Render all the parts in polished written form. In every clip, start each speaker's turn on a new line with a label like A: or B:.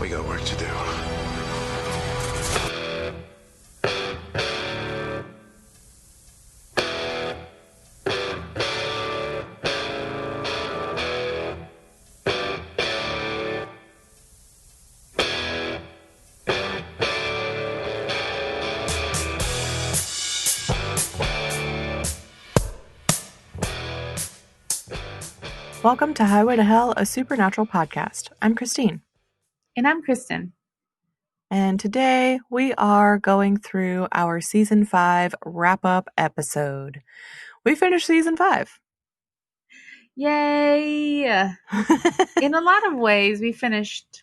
A: We got work to do.
B: Welcome to Highway to Hell, a supernatural podcast. I'm Christine.
C: And I'm Kristen.
B: And today we are going through our season 5 wrap-up episode. We finished season 5.
C: Yay! In a lot of ways, we finished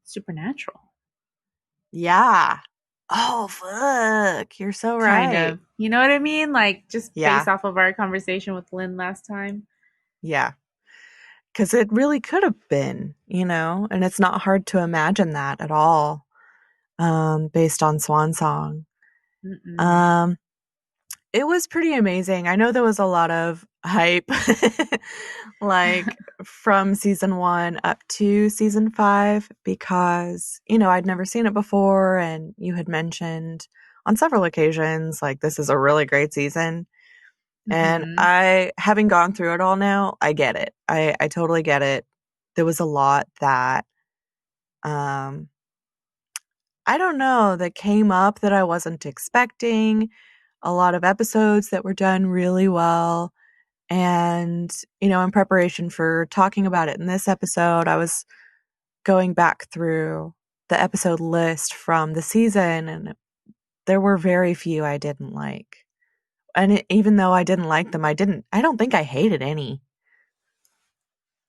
C: Supernatural.
B: Yeah. Oh, fuck. You're so right.
C: Kind of. You know what I mean? Like, just
B: Yeah.
C: based off of our conversation with Lynn last time.
B: Yeah. Because it really could have been, and it's not hard to imagine that at all, based on Swan Song. It was pretty amazing. I know there was a lot of hype, like from season 1 up to season 5, because, I'd never seen it before. And you had mentioned on several occasions, like, this is a really great season. And having gone through it all now, I get it. I totally get it. There was a lot that, I don't know, that came up that I wasn't expecting. A lot of episodes that were done really well. And, in preparation for talking about it in this episode, I was going back through the episode list from the season, and there were very few I didn't like. And even though I didn't like them, I don't think I hated any.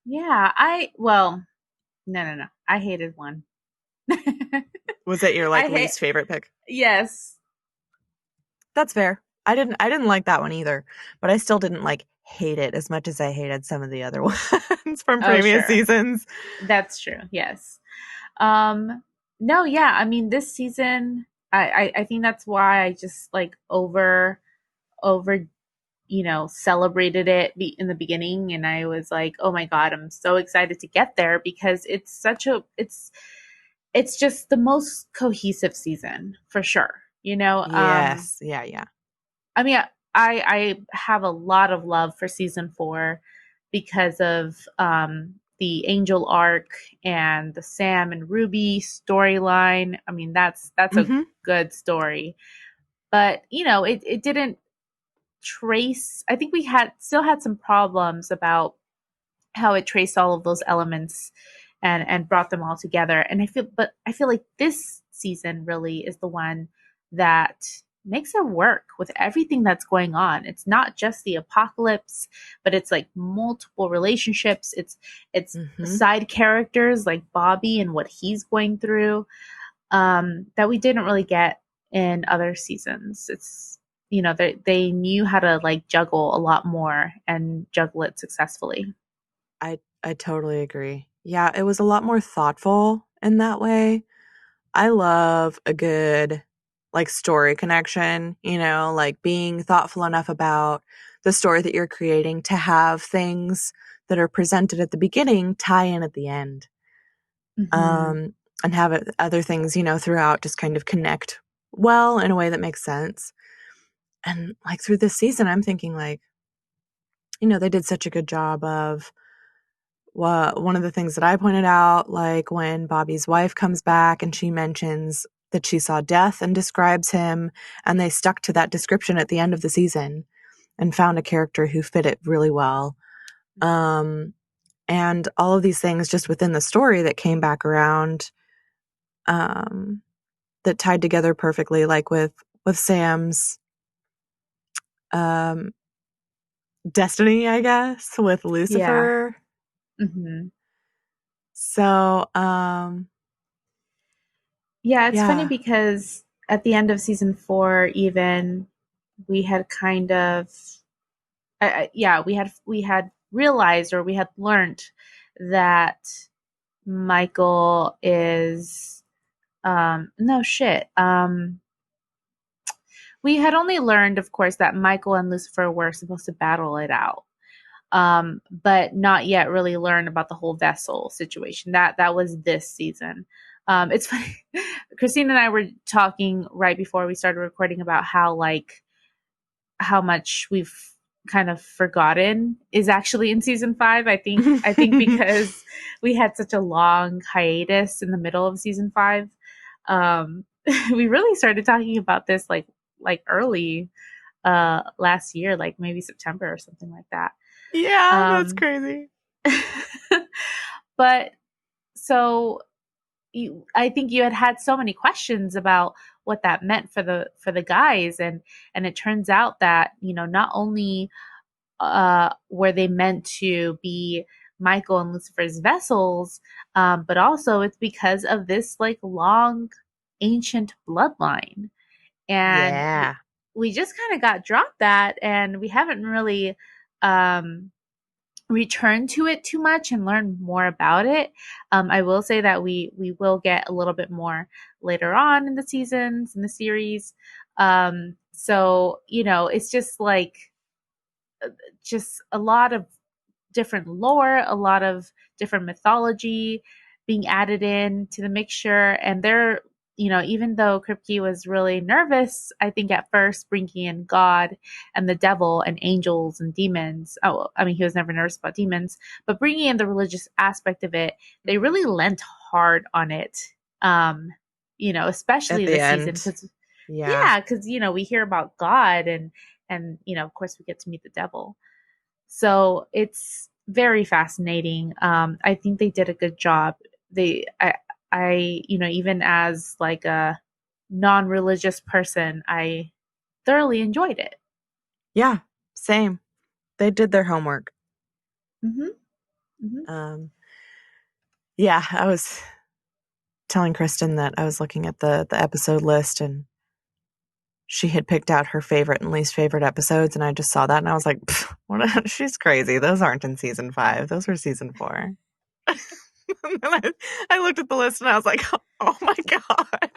C: Yeah, no. I hated one.
B: Was it your least favorite pick?
C: Yes.
B: That's fair. I didn't like that one either, but I still didn't hate it as much as I hated some of the other ones from previous seasons.
C: That's true. Yes. No, yeah. I mean, this season, I think that's why I just over celebrated it in the beginning, and I was like, oh my god, I'm so excited to get there because it's just the most cohesive season for sure.
B: Yes. Yeah.
C: I mean, I have a lot of love for season 4 because of the Angel arc and the Sam and Ruby storyline. I mean, that's a good story, but it didn't trace. I think we still had some problems about how it traced all of those elements and brought them all together. And I feel like this season really is the one that makes it work with everything that's going on. It's not just the apocalypse, but it's like multiple relationships. It's side characters like Bobby and what he's going through, that we didn't really get in other seasons. It's they knew how to juggle a lot more and juggle it successfully.
B: I totally agree. Yeah, it was a lot more thoughtful in that way. I love a good story connection, being thoughtful enough about the story that you're creating to have things that are presented at the beginning tie in at the end. And have other things, throughout just kind of connect well in a way that makes sense. And through this season, I'm thinking they did such a good job of one of the things that I pointed out, when Bobby's wife comes back and she mentions that she saw death and describes him, and they stuck to that description at the end of the season and found a character who fit it really well. And all of these things just within the story that came back around, that tied together perfectly, with Sam's destiny, I guess, with Lucifer.
C: Yeah.
B: So,
C: it's funny because at the end of season 4, even we had kind of, we had realized, or we had learned that Michael is, no shit. We had only learned, of course, that Michael and Lucifer were supposed to battle it out. but not yet really learn about the whole vessel situation. That was this season. It's funny. Christine and I were talking right before we started recording about how much we've kind of forgotten is actually in season 5. I think because we had such a long hiatus in the middle of season 5. Um, we really started talking about this like early last year, like maybe September or something like that.
B: Yeah, that's
C: Um,
B: crazy.
C: but so I think you had so many questions about what that meant for the guys, and it turns out that not only were they meant to be Michael and Lucifer's vessels, but also it's because of this like long ancient bloodline, and
B: Yeah.
C: we just kind of got dropped that, and we haven't really um, return to it too much and learn more about it. I will say that we will get a little bit more later on in the seasons in the series. So it's just like just a lot of different lore, a lot of different mythology being added in to the mixture. And they're, even though Kripke was really nervous, I think at first bringing in God and the devil and angels and demons. Oh, I mean, he was never nervous about demons, but bringing in the religious aspect of it, they really lent hard on it. Um,
B: At
C: especially
B: the
C: this season
B: end.
C: because
B: Yeah.
C: yeah, because we hear about God and of course we get to meet the devil. So it's very fascinating. I think they did a good job. Even as like a non-religious person, I thoroughly enjoyed it.
B: Yeah. Same. They did their homework.
C: Mm-hmm. Mm-hmm.
B: Um, yeah, I was telling Kristen that I was looking at the episode list and she had picked out her favorite and least favorite episodes, and I just saw that and I was like, what she's crazy. Those aren't in season 5. Those were season 4. And then I looked at the list and I was like, oh my God.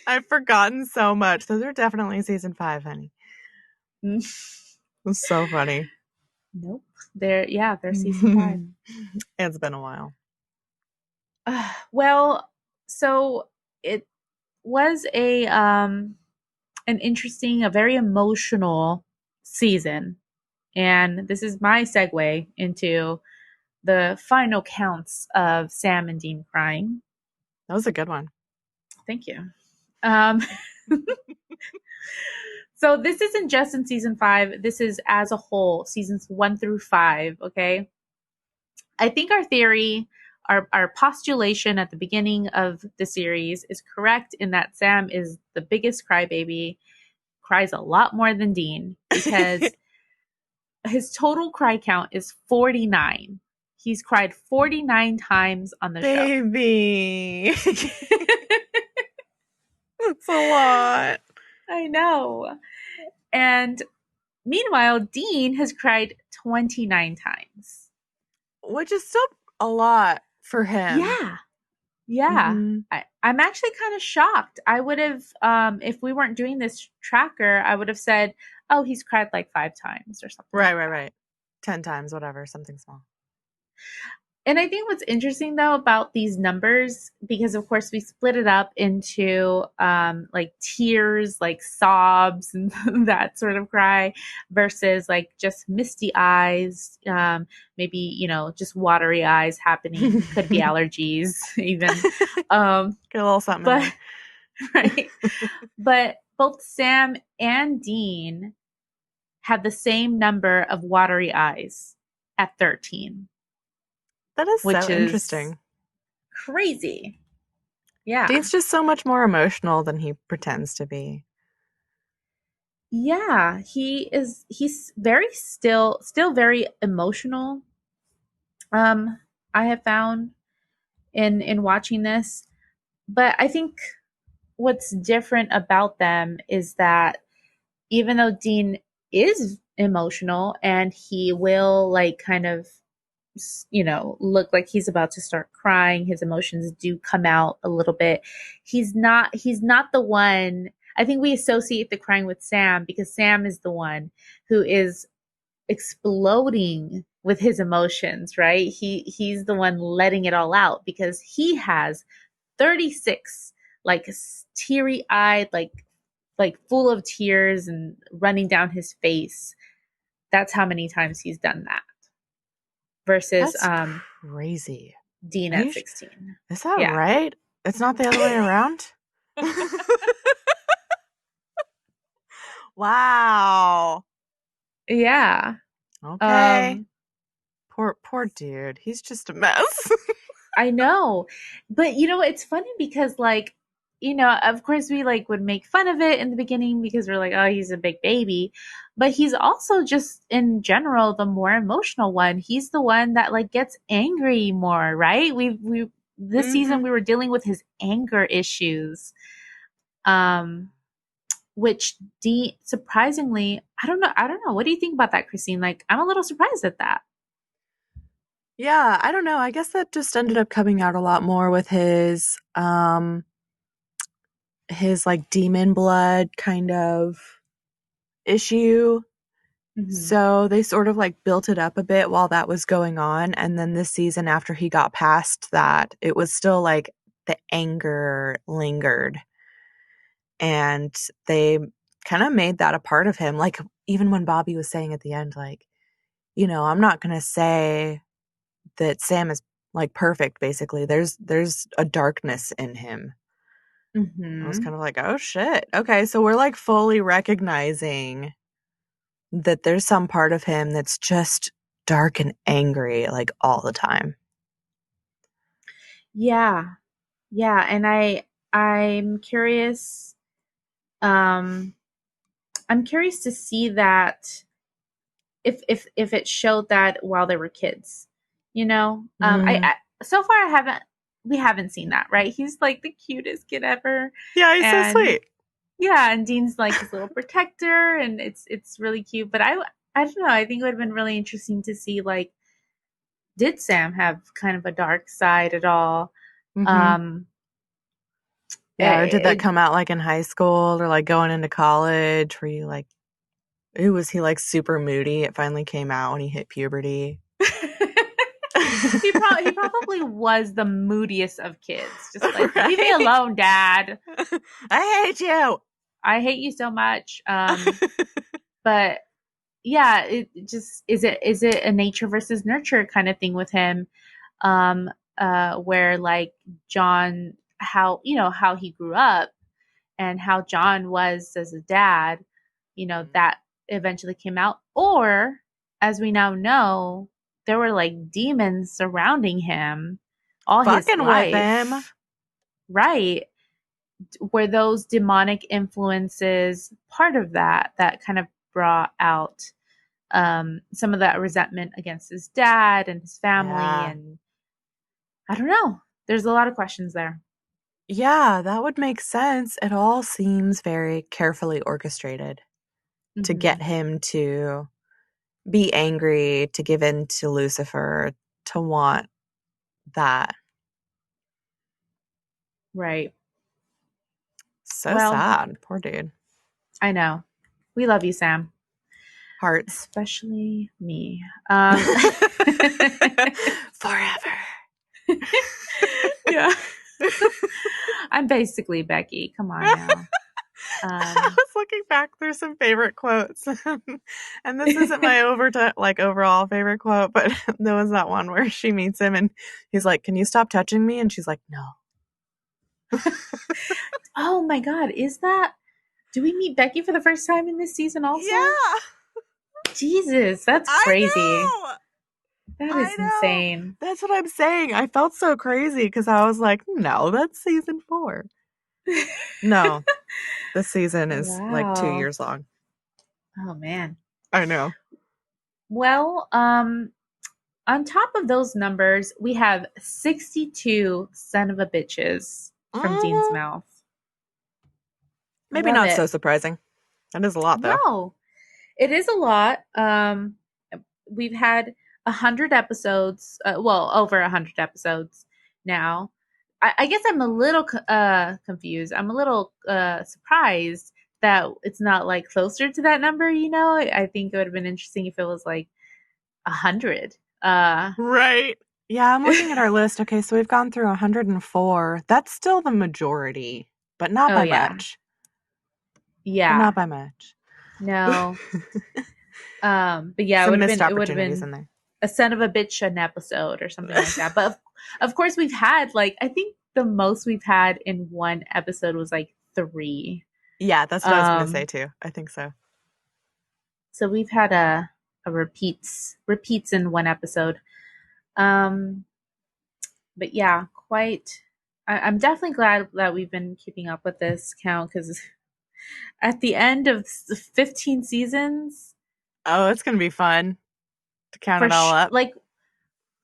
B: I've forgotten so much. Those are definitely season 5, honey. It's so funny.
C: Nope. They're season 5.
B: It's been a while.
C: Well, so it was a very emotional season. And this is my segue into the final counts of Sam and Dean crying.
B: That was a good one.
C: Thank you. Um, so this isn't just in season 5. This is as a whole, seasons 1 through 5. Okay. I think our theory, our postulation at the beginning of the series is correct in that Sam is the biggest crybaby, cries a lot more than Dean because his total cry count is 49. He's cried 49 times on the show.
B: Baby. That's a lot.
C: I know. And meanwhile, Dean has cried 29 times.
B: Which is still a lot for him.
C: Yeah. Yeah.
B: Mm-hmm.
C: I'm actually kind of shocked. I would have, if we weren't doing this tracker, I would have said, oh, he's cried like 5 times or something
B: Right,
C: like
B: right,
C: that.
B: right. 10 times, whatever, something small.
C: And I think what's interesting though about these numbers, because of course we split it up into like tears, like sobs and that sort of cry, versus like just misty eyes, maybe just watery eyes happening. Could be allergies, even.
B: Get a little something in
C: But
B: there.
C: right, but both Sam and Dean have the same number of watery eyes at 13,
B: That is
C: which
B: so
C: is
B: interesting.
C: crazy. Yeah.
B: Dean's just so much more emotional than he pretends to be.
C: Yeah, he's very still very emotional. I have found in watching this, but I think what's different about them is that even though Dean is emotional and he will like kind of look like he's about to start crying, his emotions do come out a little bit. He's not the one. I think we associate the crying with Sam because Sam is the one who is exploding with his emotions, right? He's the one letting it all out because he has 36 like teary-eyed, like full of tears and running down his face. That's how many times he's done that versus
B: That's crazy.
C: Dean
B: Are
C: at
B: you
C: 16.
B: is that
C: Yeah.
B: right? It's not the other way around? Wow.
C: Yeah.
B: Okay.
C: Um
B: Poor dude. He's just a mess.
C: I know. But it's funny because like, of course we like would make fun of it in the beginning because we're like, oh, he's a big baby. But he's also just in general the more emotional one. He's the one that like gets angry more, right? We this season
B: Mhm.
C: we were dealing with his anger issues. Um which surprisingly, I don't know. What do you think about that, Christine? Like I'm a little surprised at that.
B: Yeah, I don't know. I guess that just ended up coming out a lot more with his like demon blood kind of issue.
C: Mhm.
B: So they sort of like built it up a bit while that was going on. And then this season, after he got past that, it was still like the anger lingered. And they kind of made that a part of him. Like, even when Bobby was saying at the end, like, I'm not going to say that Sam is like perfect, basically. There's a darkness in him. I was
C: Mhm.
B: kind of like, oh shit. Okay, so we're like fully recognizing that there's some part of him that's just dark and angry like all the time.
C: Yeah. Yeah, and I'm curious um I'm curious to see that if it showed that while they were kids.
B: Mm.
C: I so far I haven't we haven't seen that, right? He's like the cutest kid ever.
B: Yeah, he's so
C: And
B: sweet.
C: yeah, and Dean's like his little protector and it's really cute, but I don't know, I think it would have been really interesting to see like did Sam have kind of a dark side at all?
B: Hmm.
C: Um
B: Yeah, or did that
C: it,
B: come out like in high school or like going into college where you like, ooh, was he like super moody? It finally came out when he hit puberty.
C: he probably was the moodiest of kids. Just like, leave me
B: Right?
C: alone, Dad.
B: I hate you.
C: I hate you so much. But yeah, it just is it a nature versus nurture kind of thing with him? Um, where like John, how he grew up and how John was as a dad, that eventually came out. Or, as we now know, there were like demons surrounding him all his
B: Fucking with him.
C: life, right? Were those demonic influences part of that kind of brought out some of that resentment against his dad and his family?
B: Yeah.
C: And I don't know. There's a lot of questions there.
B: Yeah, that would make sense. It all seems very carefully orchestrated to
C: Hmm.
B: get him to be angry, to give in to Lucifer, to want that.
C: Right.
B: So
C: Well,
B: sad. Poor dude.
C: I know. We love you, Sam.
B: Hearts.
C: Especially me.
B: Forever.
C: Yeah. I'm basically Becky. Come on now.
B: I
C: Um,
B: was looking back through some favorite quotes, and this isn't my overall favorite quote, but there was that one where she meets him and he's like, "Can you stop touching me?" And she's like, "No."
C: oh my God. Do we meet Becky for the first time in this season also?
B: Yeah,
C: Jesus, that's
B: I
C: crazy.
B: know.
C: That
B: I
C: is
B: know.
C: insane.
B: That's what I'm saying. I felt so crazy because I was like, "No, that's season 4." No, this season is like 2
C: Wow.
B: years long.
C: Oh man.
B: I know.
C: Well, on top of those numbers, we have 62 son of a bitches from Dean's
B: Mhm.
C: mouth. I
B: Maybe
C: love
B: not so
C: it.
B: surprising. That is a lot, though.
C: No, it is a lot. We've had 100 episodes. Well, over 100 episodes now. I guess I'm a little confused. I'm a little surprised that it's not like closer to that number. I think it would have been interesting if it was like 100.
B: Right. Yeah, I'm looking at our list. Okay, so we've gone through 104. That's still the majority, but not
C: Oh
B: by
C: yeah.
B: much. But not
C: Yeah.
B: by much.
C: No. But yeah,
B: Some missed
C: it would have
B: opportunities
C: been
B: in there.
C: a son of a bitch an episode or something like that. But of course we've had like I think the most we've had in one episode was like 3.
B: Yeah, that's what I was going to say
C: Um
B: too. I think so.
C: so we've had a repeats in one episode. Um but yeah, quite I'm definitely glad that we've been keeping up with this count because at the end of 15 seasons,
B: Oh, it's going to be fun to count it all up.
C: like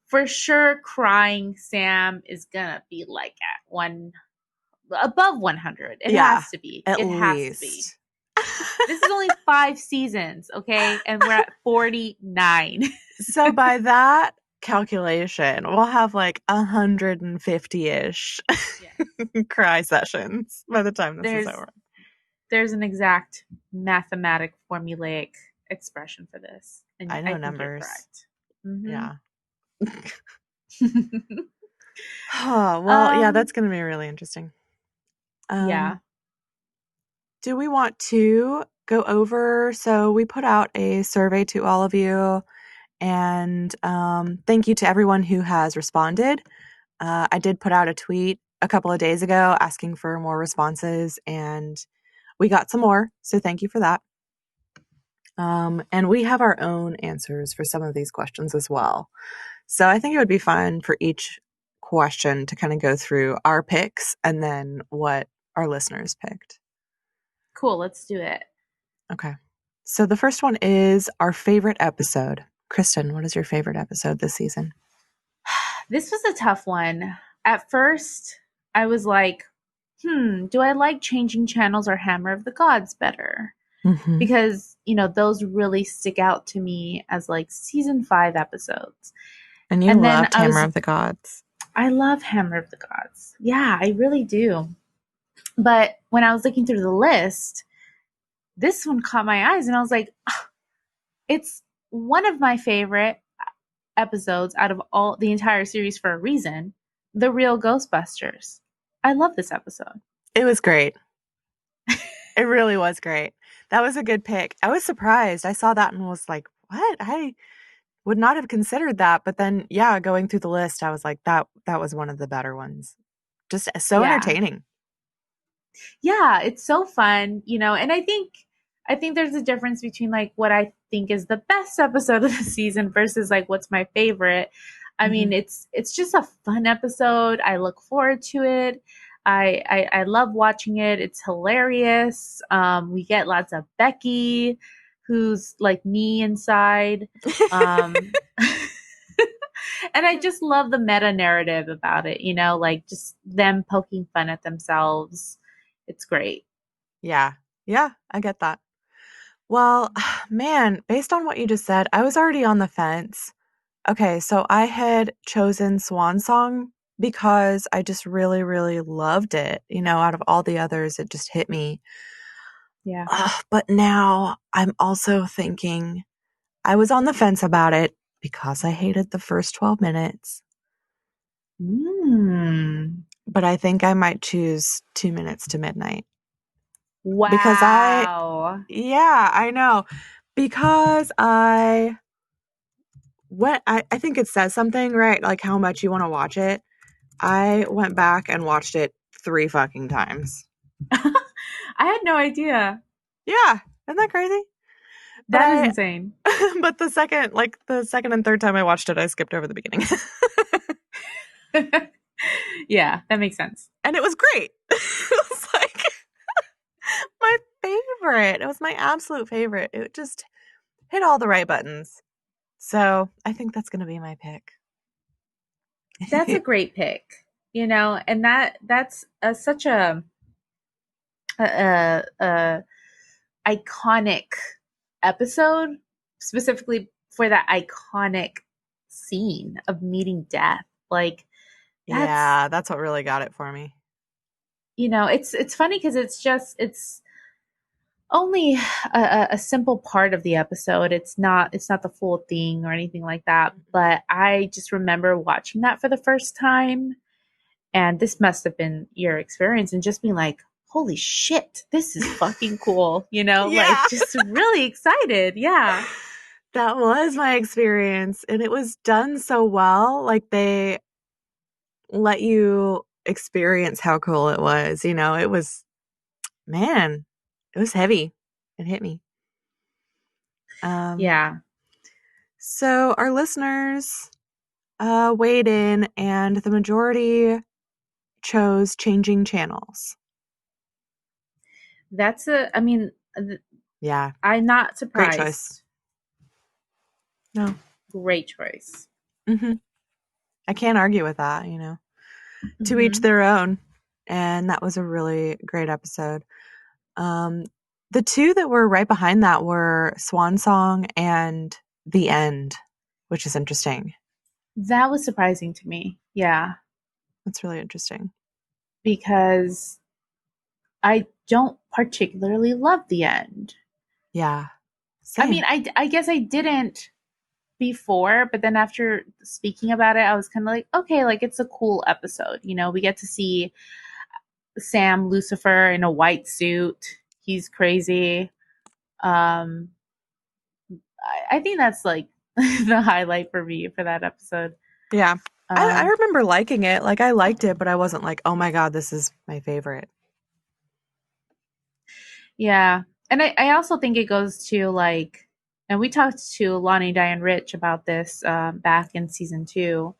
C: for sure, crying Sam is gonna be like at one above 100. It
B: Yeah,
C: has to be.
B: at
C: It has to be.
B: least.
C: This is only 5 seasons, okay, and we're at 49.
B: So by that calculation, we'll have like 150-ish
C: Yeah,
B: cry sessions by the time this is
C: there's
B: over.
C: there's an exact mathematic formulaic expression for this, and
B: I
C: I
B: know
C: think you're
B: numbers.
C: correct. Mm-hmm.
B: Yeah. Oh, well, yeah,
C: um,
B: that's going to be really interesting. Um,
C: yeah,
B: do we want to go over? So we put out a survey to all of you, and thank you to everyone who has responded. I did put out a tweet a couple of days ago asking for more responses, and we got some more. So thank you for that. And we have our own answers for some of these questions as well. So I think it would be fun for each question to kind of go through our picks and then what our listeners picked.
C: cool. Let's do it.
B: Okay. So the first one is our favorite episode. Kristen, what is your favorite episode this season?
C: This was a tough one. At first, I was like, do I like Changing Channels or Hammer of the Gods better?
B: Mm-hmm.
C: Because, those really stick out to me as like season 5 episodes.
B: And you
C: And then
B: loved Hammer of the Gods.
C: I love Hammer of the Gods. Yeah, I really do. But when I was looking through the list, this one caught my eyes and I was like, it's one of my favorite episodes out of all the entire series for a reason. The Real Ghostbusters. I love this episode.
B: It was great. It really was great. That was a good pick. I was surprised. I saw that and was like, what? I would not have considered that. But then, yeah, going through the list, I was like, that was one of the better ones. Just so
C: Yeah.
B: entertaining.
C: Yeah, it's so fun, and I think there's a difference between like what I think is the best episode of the season versus like what's my favorite. I
B: Mm-hmm.
C: mean, it's just a fun episode. I look forward to it. I love watching it. It's hilarious. We get lots of Becky, who's like me inside. Um, and I just love the meta narrative about it, like just them poking fun at themselves. It's great.
B: Yeah. Yeah, I get that. Well, man, based on what you just said, I was already on the fence. Okay, so I had chosen Swan Song because I just really, really loved it. Out of all the others, it just hit me.
C: Yeah.
B: But now I'm also thinking I was on the fence about it because I hated the first 12 minutes,
C: Mm.
B: but I think I might choose 2 minutes to midnight because
C: Wow.
B: yeah, I know. Because I think it says something, right? Like how much you want to watch it. I went back and watched it 3 fucking times.
C: I had no idea.
B: Yeah, isn't that crazy? But
C: That is insane.
B: but the second and third time I watched it, I skipped over the beginning.
C: Yeah, that makes sense.
B: And it was great. It was like my favorite. It was my absolute favorite. It just hit all the right buttons. So I think that's going to be my pick.
C: That's a great pick. And that's such a iconic episode specifically for that iconic scene of meeting death. Like that's
B: Yeah, that's what really got it for me.
C: it's funny because it's only a simple part of the episode. It's not the full thing or anything like that.
B: Mhm.
C: But I just remember watching that for the first time, and this must have been your experience, and just being like, "Holy shit, this is fucking cool!" Like
B: Yeah.
C: just really excited. Yeah,
B: That was my experience, and it was done so well. Like, they let you experience how cool it was, It was, man, it was heavy. It hit me. Um,
C: yeah.
B: so our listeners weighed in, and the majority chose changing channels.
C: That's a. I mean,
B: Yeah,
C: I'm not
B: great choice.
C: surprised.
B: No.
C: Great choice.
B: Hmm. I can't argue with that, To each
C: Hmm.
B: their own. And that was a really great episode. Um, the two that were right behind that were Swan Song and The End, which is interesting.
C: That was surprising to me. Yeah,
B: That's really interesting.
C: because I don't particularly love the end.
B: Yeah,
C: I mean,
B: same.
C: I guess I didn't before, but then after speaking about it, I was kind of like, okay, like it's a cool episode. We get to see Sam Lucifer in a white suit. He's crazy. Um, I think that's like the highlight for me for that episode.
B: Yeah. I
C: Um,
B: remember liking it. Like, I liked it, but I wasn't like, oh my God, this is my favorite.
C: yeah. And I also think it goes to like, and we talked to Lonnie Diane Rich about this back in season 2.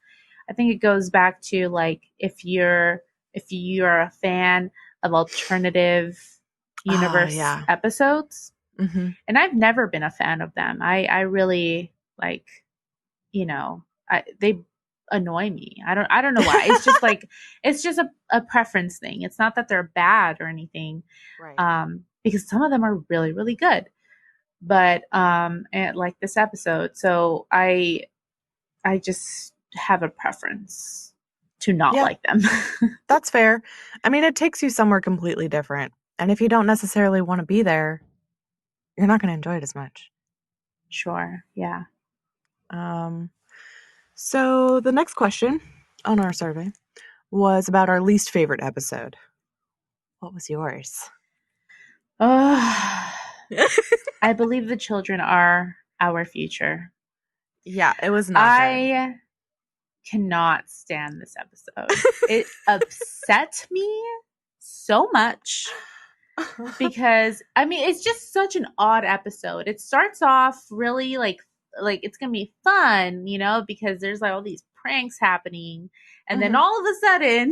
C: I think it goes back to like if you're a fan of alternative
B: Ah,
C: universe
B: yeah.
C: episodes,
B: Hmm.
C: and I've never been a fan of them. I really like, they annoy me. I don't know why. It's just like it's just a preference thing. It's not that they're bad or anything,
B: Right.
C: because some of them are really really good. But and like this episode, so I just have a preference to not
B: Yeah,
C: like them.
B: that's fair. I mean, it takes you somewhere completely different. And if you don't necessarily want to be there, you're not going to enjoy it as much.
C: Sure. Yeah.
B: Um, so the next question on our survey was about our least favorite episode. What was yours?
C: Oh, I believe the children are our future.
B: Yeah, it was not good.
C: I cannot stand this episode. It upset me so much because I mean it's just such an odd episode. It starts off really like it's gonna be fun, because there's like all these pranks happening, and then
B: Mhm.
C: all of a sudden,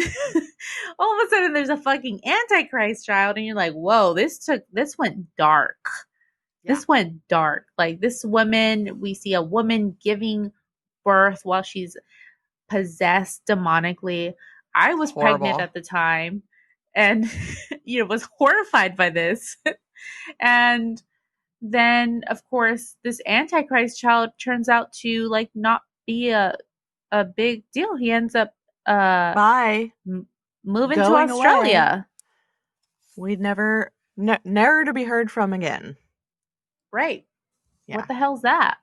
C: all of a sudden there's a fucking antichrist child, and you're like, whoa, this went dark.
B: Yeah,
C: This went dark. Like this woman, we see a woman giving birth while she's possessed demonically. I was pregnant
B: horrible.
C: at the time and was horrified by this. And then of course this antichrist child turns out to like not be a big deal. He ends up uh
B: Bye.
C: m- moving to
B: Going away.
C: Australia.
B: We'd never to be heard from again.
C: Right. What
B: Yeah.
C: the hell's that?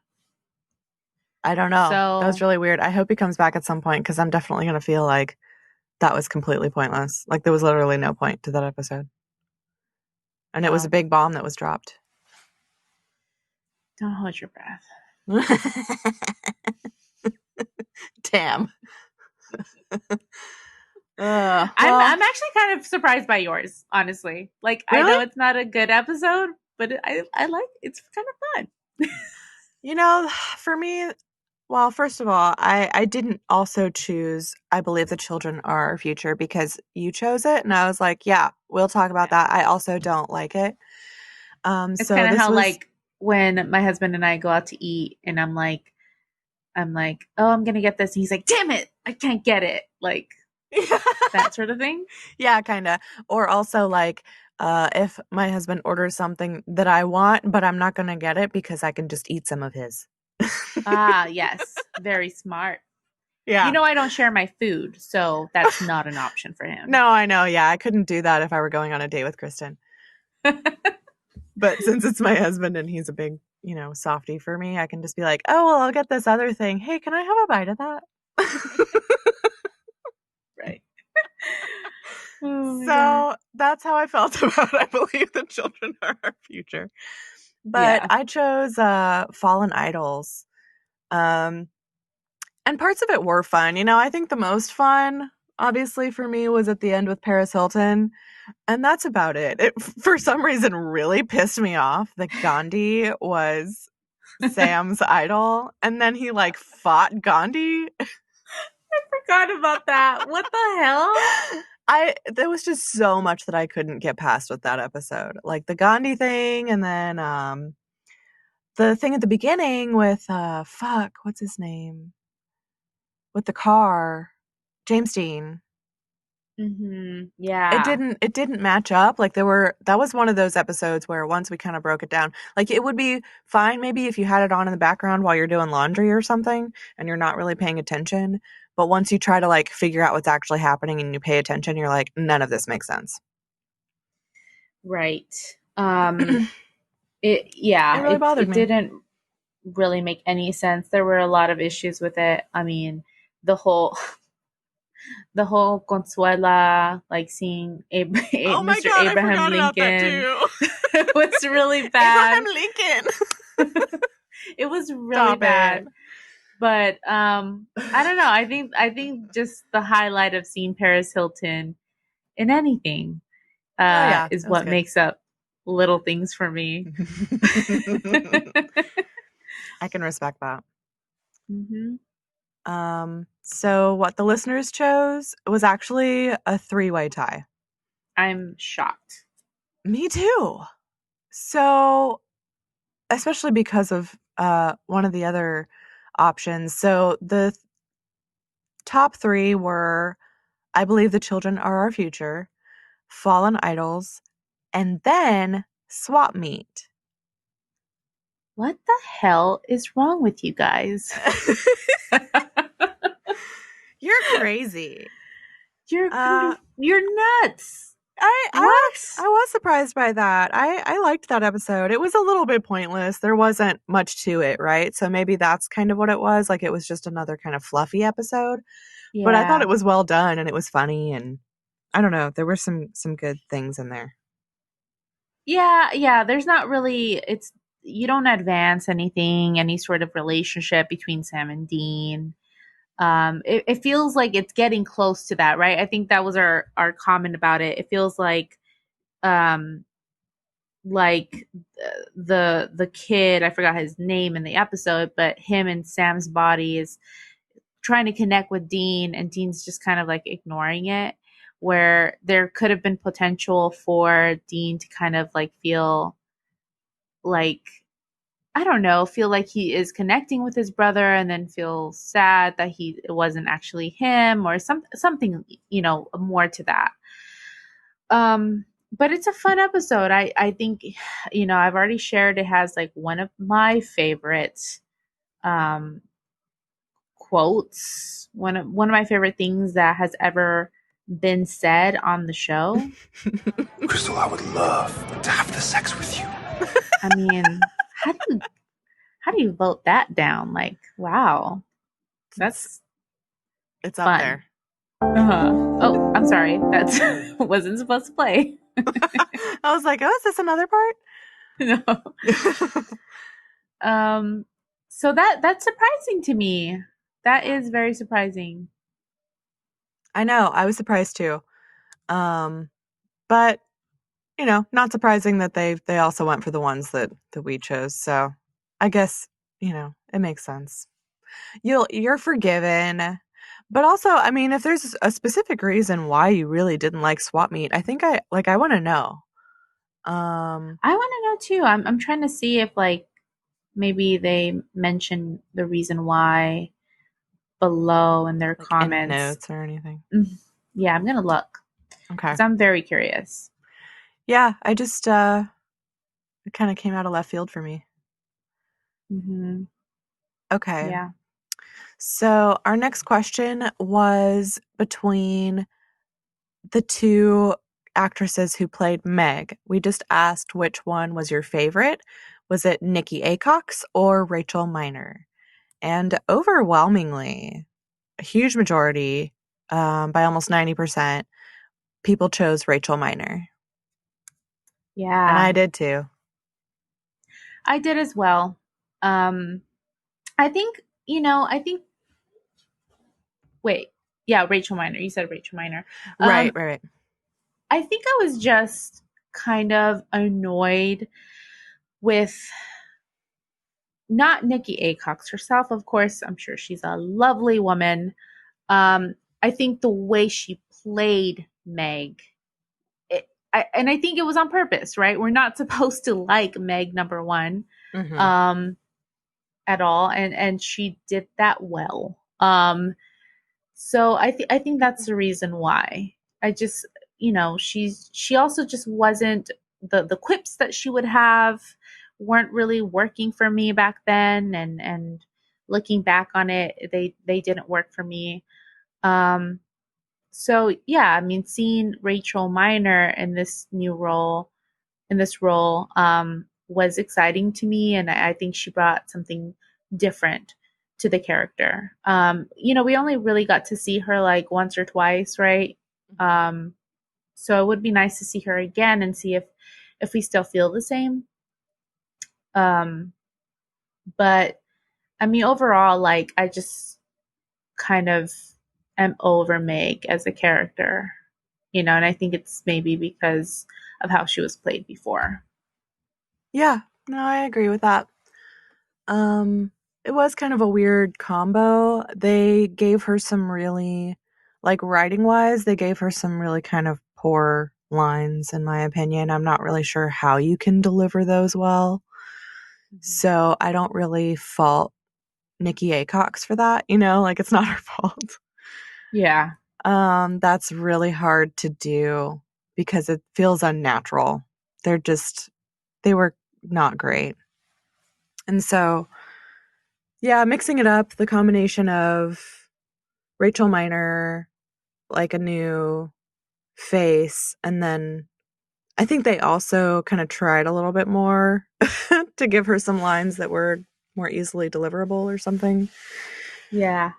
B: I don't know. That was
C: So,
B: really weird. I hope he comes back at some point because I'm definitely going to feel like that was completely pointless. Like, there was literally no point to that episode. And it was a
C: well,
B: big bomb that was dropped.
C: don't hold your breath.
B: Damn.
C: I'm
B: Well,
C: I'm actually kind of surprised by yours, honestly. Like I
B: really?
C: know it's not a good episode, but I like it's kind of fun.
B: For me, well, first of all, I didn't also choose I Believe the Children Are Our Future because you chose it. And I was like, yeah, we'll talk about
C: Yeah.
B: that. I also don't like it.
C: It's
B: So
C: kind of
B: this
C: how
B: was,
C: like when my husband and I go out to eat and I'm like, "Oh, I'm going to get this." And he's like, "Damn it, I can't get it." Like that sort of thing.
B: yeah, kind of. Or also like, if my husband orders something that I want, but I'm not going to get it because I can just eat some of his.
C: Ah, yes. Very smart.
B: Yeah.
C: I don't share my food, so that's not an option for him.
B: No, I know. Yeah, I couldn't do that if I were going on a date with Kristen. But since it's my husband and he's a big, softie for me, I can just be like, "Oh, well, I'll get this other thing. Hey, can I have a bite of that?"
C: Right. Oh my god.
B: So that's how I felt about I believe the children are our future. But
C: Yeah.
B: I chose Fallen Idols. Um, and parts of it were fun. I think the most fun, obviously, for me was at the end with Paris Hilton. And that's about it. It, for some reason, really pissed me off that Gandhi was Sam's idol. And then he, fought Gandhi.
C: Forgot about that. What the hell?
B: There was just so much that I couldn't get past with that episode. Like the Gandhi thing, and then the thing at the beginning with what's his name? With the car. James Dean. It
C: Yeah.
B: didn't match up. That was one of those episodes where once we kind of broke it down, it would be fine maybe if you had it on in the background while you're doing laundry or something and you're not really paying attention. But once you try to figure out what's actually happening and you pay attention, you're like, none of this makes sense.
C: Right.
B: It
C: It yeah,
B: really bothered
C: it
B: me.
C: didn't really make any sense. There were a lot of issues with it. I mean, the whole the whole Consuela seeing
B: Oh my
C: Mr.
B: god, I
C: Abraham
B: forgot about that
C: Lincoln
B: too.
C: was really
B: Abraham
C: bad.
B: Lincoln.
C: It was really
B: Stop it.
C: bad. But I don't know. I think just the highlight of seeing Paris Hilton in anything
B: Oh yeah,
C: is
B: it was
C: what
B: good.
C: makes up little things for me.
B: I can respect that.
C: Hmm.
B: So what the listeners chose was actually a three-way tie.
C: I'm shocked.
B: Me too. So, especially because of one of the other options. So the top three were I Believe the Children Are Our Future, Fallen Idols, and then Swap Meet.
C: What the hell is wrong with you guys?
B: You're crazy.
C: you're
B: Uh
C: you're nuts.
B: I
C: What?
B: was surprised by that. I liked that episode. It was a little bit pointless. There wasn't much to it, right? So maybe that's kind of what it was. It was just another kind of fluffy episode. But I thought
C: Yeah.
B: it was well done and it was funny and I don't know, there were some good things in there.
C: Yeah, there's not really it's you don't advance anything, any sort of relationship between Sam and Dean. It feels like it's getting close to that, right? I think that was our comment about it. It feels um like the kid, I forgot his name in the episode, but him and Sam's body is trying to connect with Dean, and Dean's just kind of ignoring it. Where there could have been potential for Dean to kind of feel like I don't know, feel like he is connecting with his brother, and then feel sad that it wasn't actually him, or something more to that. But it's a fun episode. I think I've already shared it has one of my favorite um quotes, one of my favorite things that has ever been said on the show.
A: Crystal, I would love to have the sex with you.
C: I mean, how do you vote that down? Wow,
B: It's
C: that's
B: it's up
C: fun.
B: there.
C: Oh, I'm sorry. That's wasn't supposed to play.
B: I was like, "Oh, is this another part?"
C: No. Um. So that's surprising to me. That is very surprising.
B: I know, I was surprised too. But not surprising that they also went for the ones that we chose. So I guess, it makes sense. You're forgiven. But also, I mean, if there's a specific reason why you really didn't like Swap Meet, I think I want to know. Um,
C: I want to know too. I'm trying to see if maybe they mention the reason why below in their
B: in the
C: comments.
B: notes or anything.
C: Yeah, I'm gonna look
B: Okay.
C: because I'm very curious.
B: Yeah, I just it kind of came out of left field for me.
C: Hmm.
B: Okay.
C: Yeah.
B: So our next question was between the two actresses who played Meg. We just asked which one was your favorite. Was it Nikki Acox or Rachel Miner? And overwhelmingly, a huge majority, by almost 90%, people chose Rachel Miner. And
C: Yeah,
B: I did too.
C: I did as well. Um, I think, I think, wait, yeah, Rachel Miner. You said Rachel Miner.
B: Right,
C: Um,
B: right, right.
C: I think I was just kind of annoyed with not Nikki Acox herself, of course. I'm sure she's a lovely woman. I think the way she played Meg, and I think it was on purpose, right? We're not supposed to like Meg number one
B: Mm-hmm.
C: um, at all, and she did that well. So I think that's the reason why. I just she also just wasn't the quips that she would have weren't really working for me back then, and looking back on it, they didn't work for me. Um, so yeah, I mean, seeing Rachel Miner in this role was exciting to me, and I think she brought something different to the character. We only really got to see her like once or twice, right? Um, so it would be nice to see her again and see if we still feel the same. Um, but I mean, overall, like I just kind of am over Meg as a character, and I think it's maybe because of how she was played before.
B: Yeah, no, I agree with that. Um, it was kind of a weird combo. They gave her some really, like writing wise, they gave her some really kind of poor lines, in my opinion. I'm not really sure how you can deliver those well.
C: Mhm.
B: So I don't really fault Nikki Acox for that, like it's not her fault.
C: Yeah.
B: That's really hard to do because it feels unnatural. They're just, they were not great. And so, yeah, mixing it up, the combination of Rachel Miner, like a new face, and then I think they also kind of tried a little bit more to give her some lines that were more easily deliverable or something.
C: Yeah.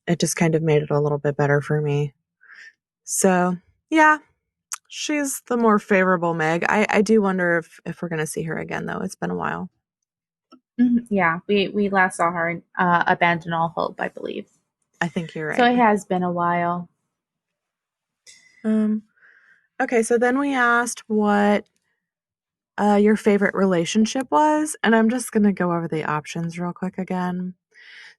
B: It just kind of made it a little bit better for me. So, yeah, she's the more favorable Meg. I do wonder if we're going to see her again, though. It's been a while.
C: Mhm. Yeah, we last saw her in Abandon All Hope, I believe.
B: I think you're
C: So
B: right.
C: it has been a while.
B: Um, okay, so then we asked what your favorite relationship was, and I'm just going to go over the options real quick again.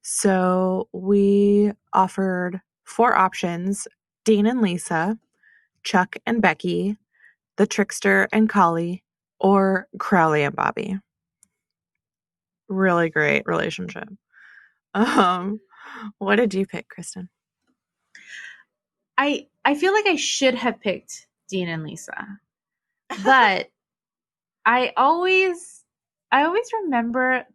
B: So we offered 4 options: Dean and Lisa, Chuck and Becky, the Trickster and Collie, or Crowley and Bobby. Really great relationship. Um, what did you pick, Kristen?
C: I feel like I should have picked Dean and Lisa, but I always I always remember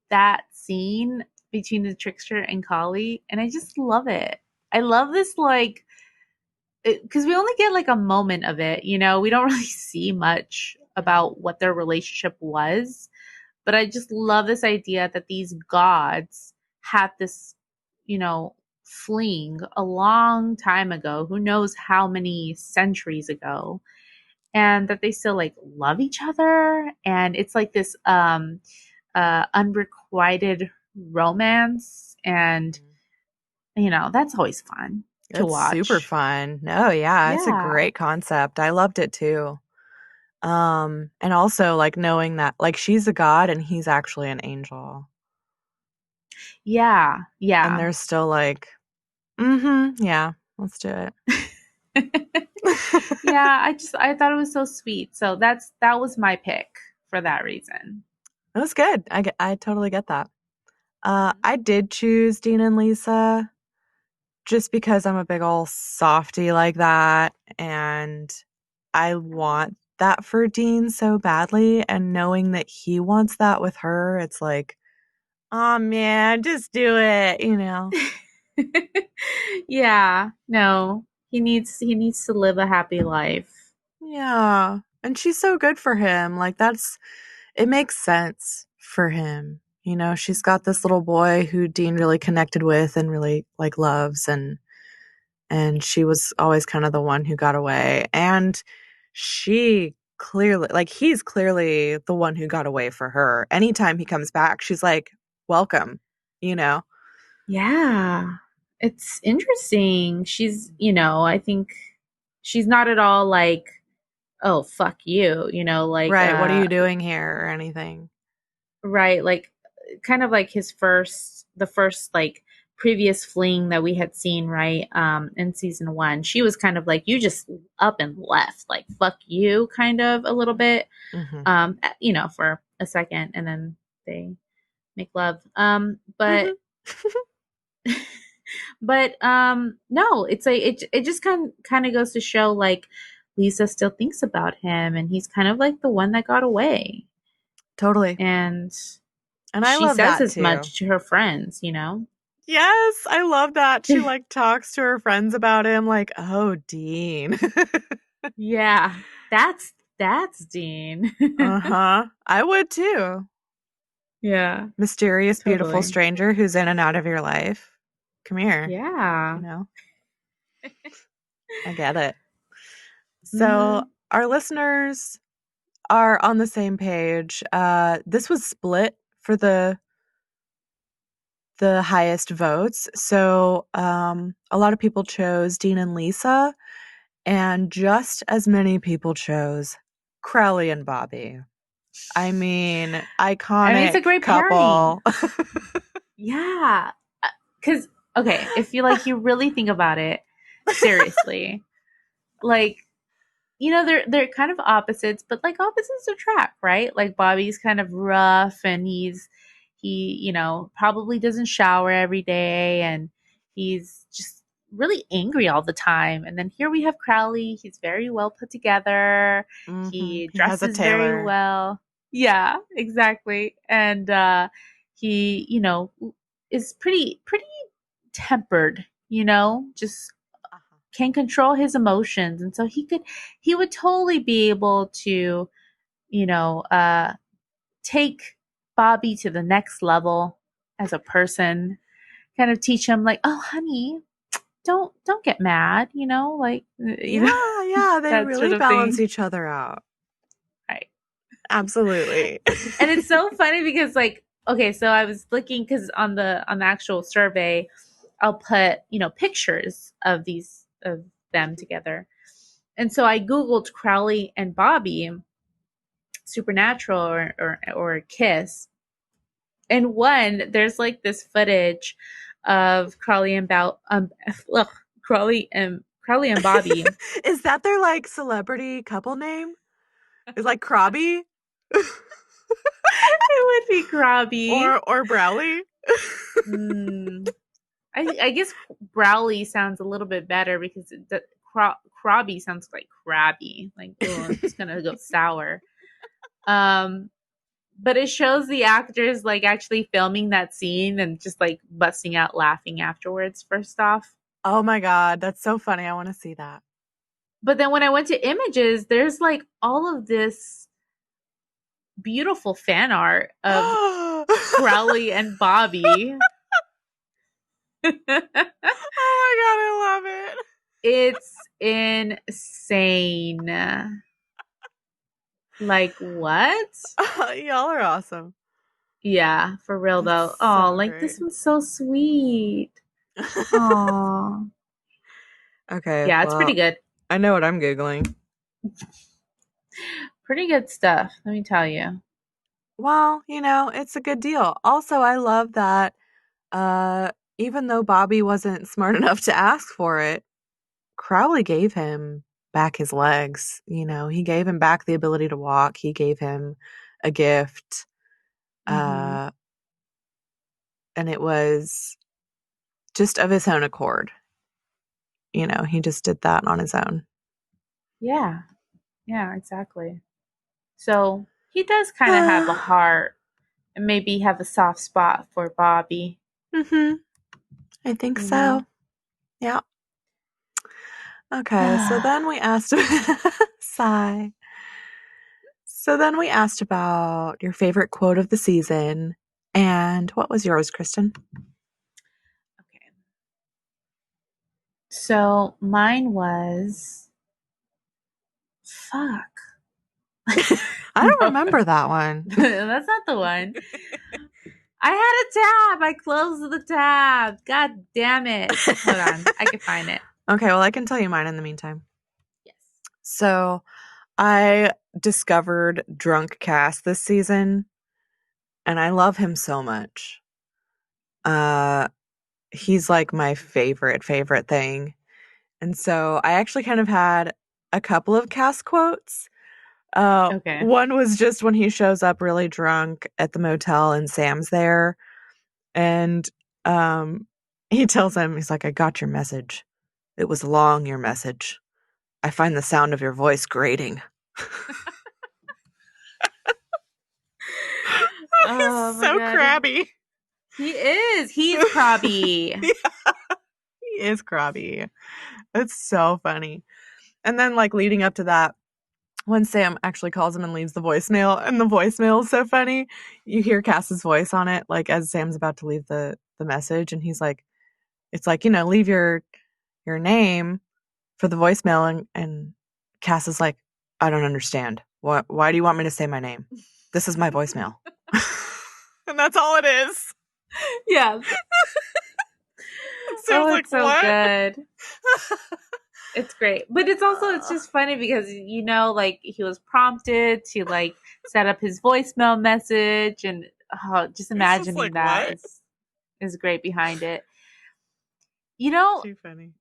C: that scene between the Trickster and Collie, and I just love it. I love this like because we only get like a moment of it, we don't really see much about what their relationship was. But I just love this idea that these gods had this, fling a long time ago, who knows how many centuries ago, and that they still like love each other. And it's like this unrequited romance. And, that's always fun to
B: It's super
C: watch.
B: fun. Oh yeah, it's a
C: Yeah.
B: great concept. I loved it too. And also like knowing that like she's a god and he's actually an angel.
C: Yeah.
B: And
C: Yeah.
B: they're still like, mm-hmm, yeah, let's do it.
C: Yeah, I thought it was so sweet. So that was my pick for that reason.
B: It was good. I totally get that.
C: Mhm.
B: I did choose Dean and Lisa just because I'm a big ol' softy like that, and I want that for Dean so badly, and knowing that he wants that with her, it's like, "Oh man, just do it," you know?
C: Yeah, no, He needs to live a happy life.
B: Yeah. And she's so good for him. Like it makes sense for him. You know, she's got this little boy who Dean really connected with and really like loves, and she was always kind of the one who got away. And she clearly, like, he's clearly the one who got away for her. Anytime he comes back, she's like, welcome, you know?
C: Yeah. It's interesting. I think she's not at all like, oh, fuck you, like,
B: Right. What are you doing here or anything?
C: right, like, kind of like the first, like, previous fling that we had seen, right, in season one. She was kind of like, you just up and left, like, fuck you, kind of a little bit,
B: Hmm.
C: for a second, and then they make love.
B: Hmm.
C: But no, it's like it just kind of goes to show, like, Lisa still thinks about him, and he's kind of like the one that got away,
B: Totally.
C: and
B: And I
C: she
B: love
C: says
B: that
C: as
B: too.
C: much to her friends.
B: Yes, I love that. She like talks to her friends about him, like, oh, Dean.
C: Yeah, that's Dean.
B: Uh-huh. I would too.
C: Yeah,
B: Mysterious, beautiful
C: totally.
B: stranger who's in and out of your life. Come here. You
C: Yeah.
B: know, I get it. So,
C: Hmm.
B: our listeners are on the same page. This was split for the highest votes. So, a lot of people chose Dean and Lisa, and just as many people chose Crowley and Bobby. I mean,
C: I mean, it's a
B: iconic
C: great pairing.
B: couple.
C: Yeah, because okay, if you really think about it seriously, like, they're kind of opposites, but like opposites attract, right? Like, Bobby's kind of rough, and he probably doesn't shower every day, and he's just really angry all the time. And then here we have Crowley. He's very well put together. He
B: He has a
C: dresses very
B: tailor.
C: well. Yeah, exactly. And he, is pretty tempered, just
B: Uh-huh.
C: can control his emotions, and so he would totally be able to, you know uh take Bobby to the next level as a person, kind of teach him, like, oh honey, don't get mad, like,
B: Yeah, yeah, they
C: that sort
B: really
C: of
B: balance
C: thing,
B: each other out.
C: right?
B: Absolutely.
C: And it's so funny because, like, okay, so I was looking, because on the actual survey, I'll put, pictures of them together. And so I googled Crowley and Bobby supernatural, or kiss. And one, there's like this footage of ugh, Crowley and Bobby.
B: Is that their like celebrity couple name? Is like Krabby
C: It would be Grobby.
B: or Browley?
C: Mm, I guess Browley sounds a little bit better, because Crobby sounds like crabby. Like, oh, it's gonna go sour. Um, but it shows the actors, like, actually filming that scene and just like busting out laughing afterwards. First off,
B: Oh my god, that's so funny. I want to see that.
C: but then when I went to images, there's like all of this beautiful fan art of
B: Oh
C: Crowley and Bobby.
B: my god, I love it.
C: It's insane. Like, what?
B: Y'all are awesome.
C: Yeah, for real
B: That's
C: though. Oh,
B: so
C: like,
B: great.
C: this one's so sweet. Oh,
B: Okay,
C: yeah, it's pretty
B: well,
C: good.
B: I know what I'm Googling.
C: Pretty good stuff, let me tell you.
B: Well, it's a good deal. Also, I love that uh even though Bobby wasn't smart enough to ask for it, Crowley gave him back his legs. He gave him back the ability to walk. He gave him a gift.
C: Hmm.
B: Uh and it was just of his own accord. He just did that on his own.
C: Yeah, yeah, exactly. So he does kind of have a heart, and maybe have a soft spot for Bobby,
B: Mhm. I think
C: you
B: so.
C: know?
B: Yeah. Okay, so then we asked sigh. So then we asked about your favorite quote of the season. And what was yours, Kristen?
C: Okay. So mine was fuck.
B: I don't
C: No,
B: remember that one.
C: that's not the one. I had a tab. I closed the tab. God damn it. Hold on. I can find it.
B: Okay, well, I can tell you mine in the meantime.
C: Yes.
B: So I discovered Drunk Cass this season, and I love him so much. He's like my favorite thing. And so I actually kind of had a couple of Cass quotes.
C: Okay.
B: One was just when he shows up really drunk at the motel and Sam's there, and he tells him, he's like, I got your message. It was long, your message. I find the sound of your voice grating.
C: Oh
B: He's
C: my
B: so
C: god.
B: crabby.
C: He is. He's crabby.
B: Yeah, he is crabby. It's so funny. And then, like, leading up to that, when Sam actually calls him and leaves the voicemail, and the voicemail is so funny. You hear Cass's voice on it, like, as Sam's about to leave the message, and he's like, it's like, leave your name for the voicemail, and Cass is like, I don't understand. Why do you want me to say my name? This is my voicemail. And that's all it is.
C: Yeah.
B: Sam's like,
C: It's so
B: what?
C: good. It's great. But it's just funny because like he was prompted to like set up his voicemail message and just
B: It's just
C: imagining
B: like,
C: that
B: what?
C: is great behind it. You know,
B: Too funny.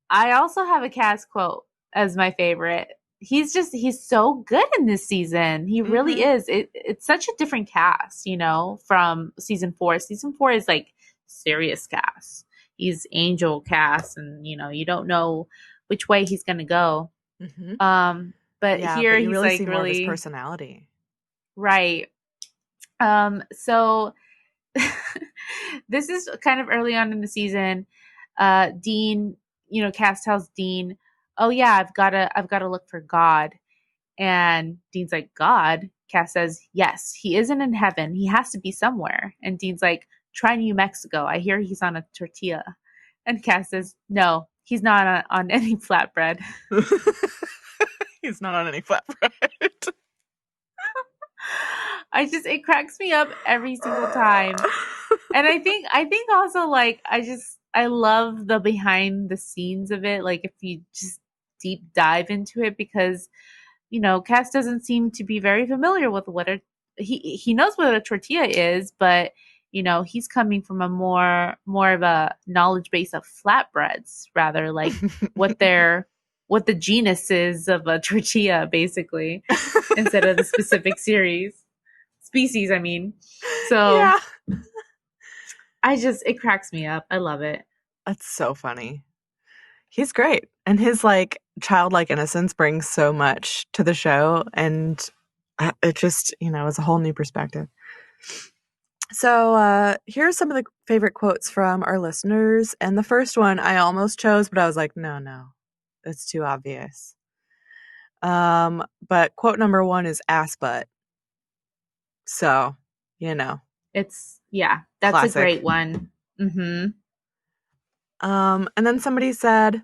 C: I also have a Cass quote as my favorite. He's so good in this season. He really
B: Mm-hmm.
C: is. It's such a different cast, from season 4. Season 4 is like serious cast. He's angel cast, and you don't know which way he's gonna go.
B: Mm-hmm.
C: But
B: Yeah,
C: here
B: but you
C: he's
B: really
C: like
B: see more of his
C: really
B: personality.
C: right. So this is kind of early on in the season. Dean, Cass tells Dean, "Oh yeah, I've gotta look for God." And Dean's like, "God?" Cass says, "Yes, he isn't in heaven. He has to be somewhere." And Dean's like, "Try New Mexico. I hear he's on a tortilla." And Cass says, "No, he's not on any flatbread."
B: He's not on any flatbread.
C: It cracks me up every single time. And I think also like I love the behind the scenes of it. Like if you just deep dive into it, because Cass doesn't seem to be very familiar with he knows what a tortilla is, but he's coming from a more of a knowledge base of flatbreads, rather like what the genus is of a tortilla, basically, instead of the specific species, I mean. So
B: Yeah.
C: it cracks me up. I love it.
B: That's so funny. He's great. And his like childlike innocence brings so much to the show, and it just, is a whole new perspective. So, here are some of the favorite quotes from our listeners. And the first one I almost chose, but I was like, no, it's too obvious. But quote number 1 is ass butt. So,
C: That's a
B: classic.
C: great one. Mm-hmm.
B: And then somebody said,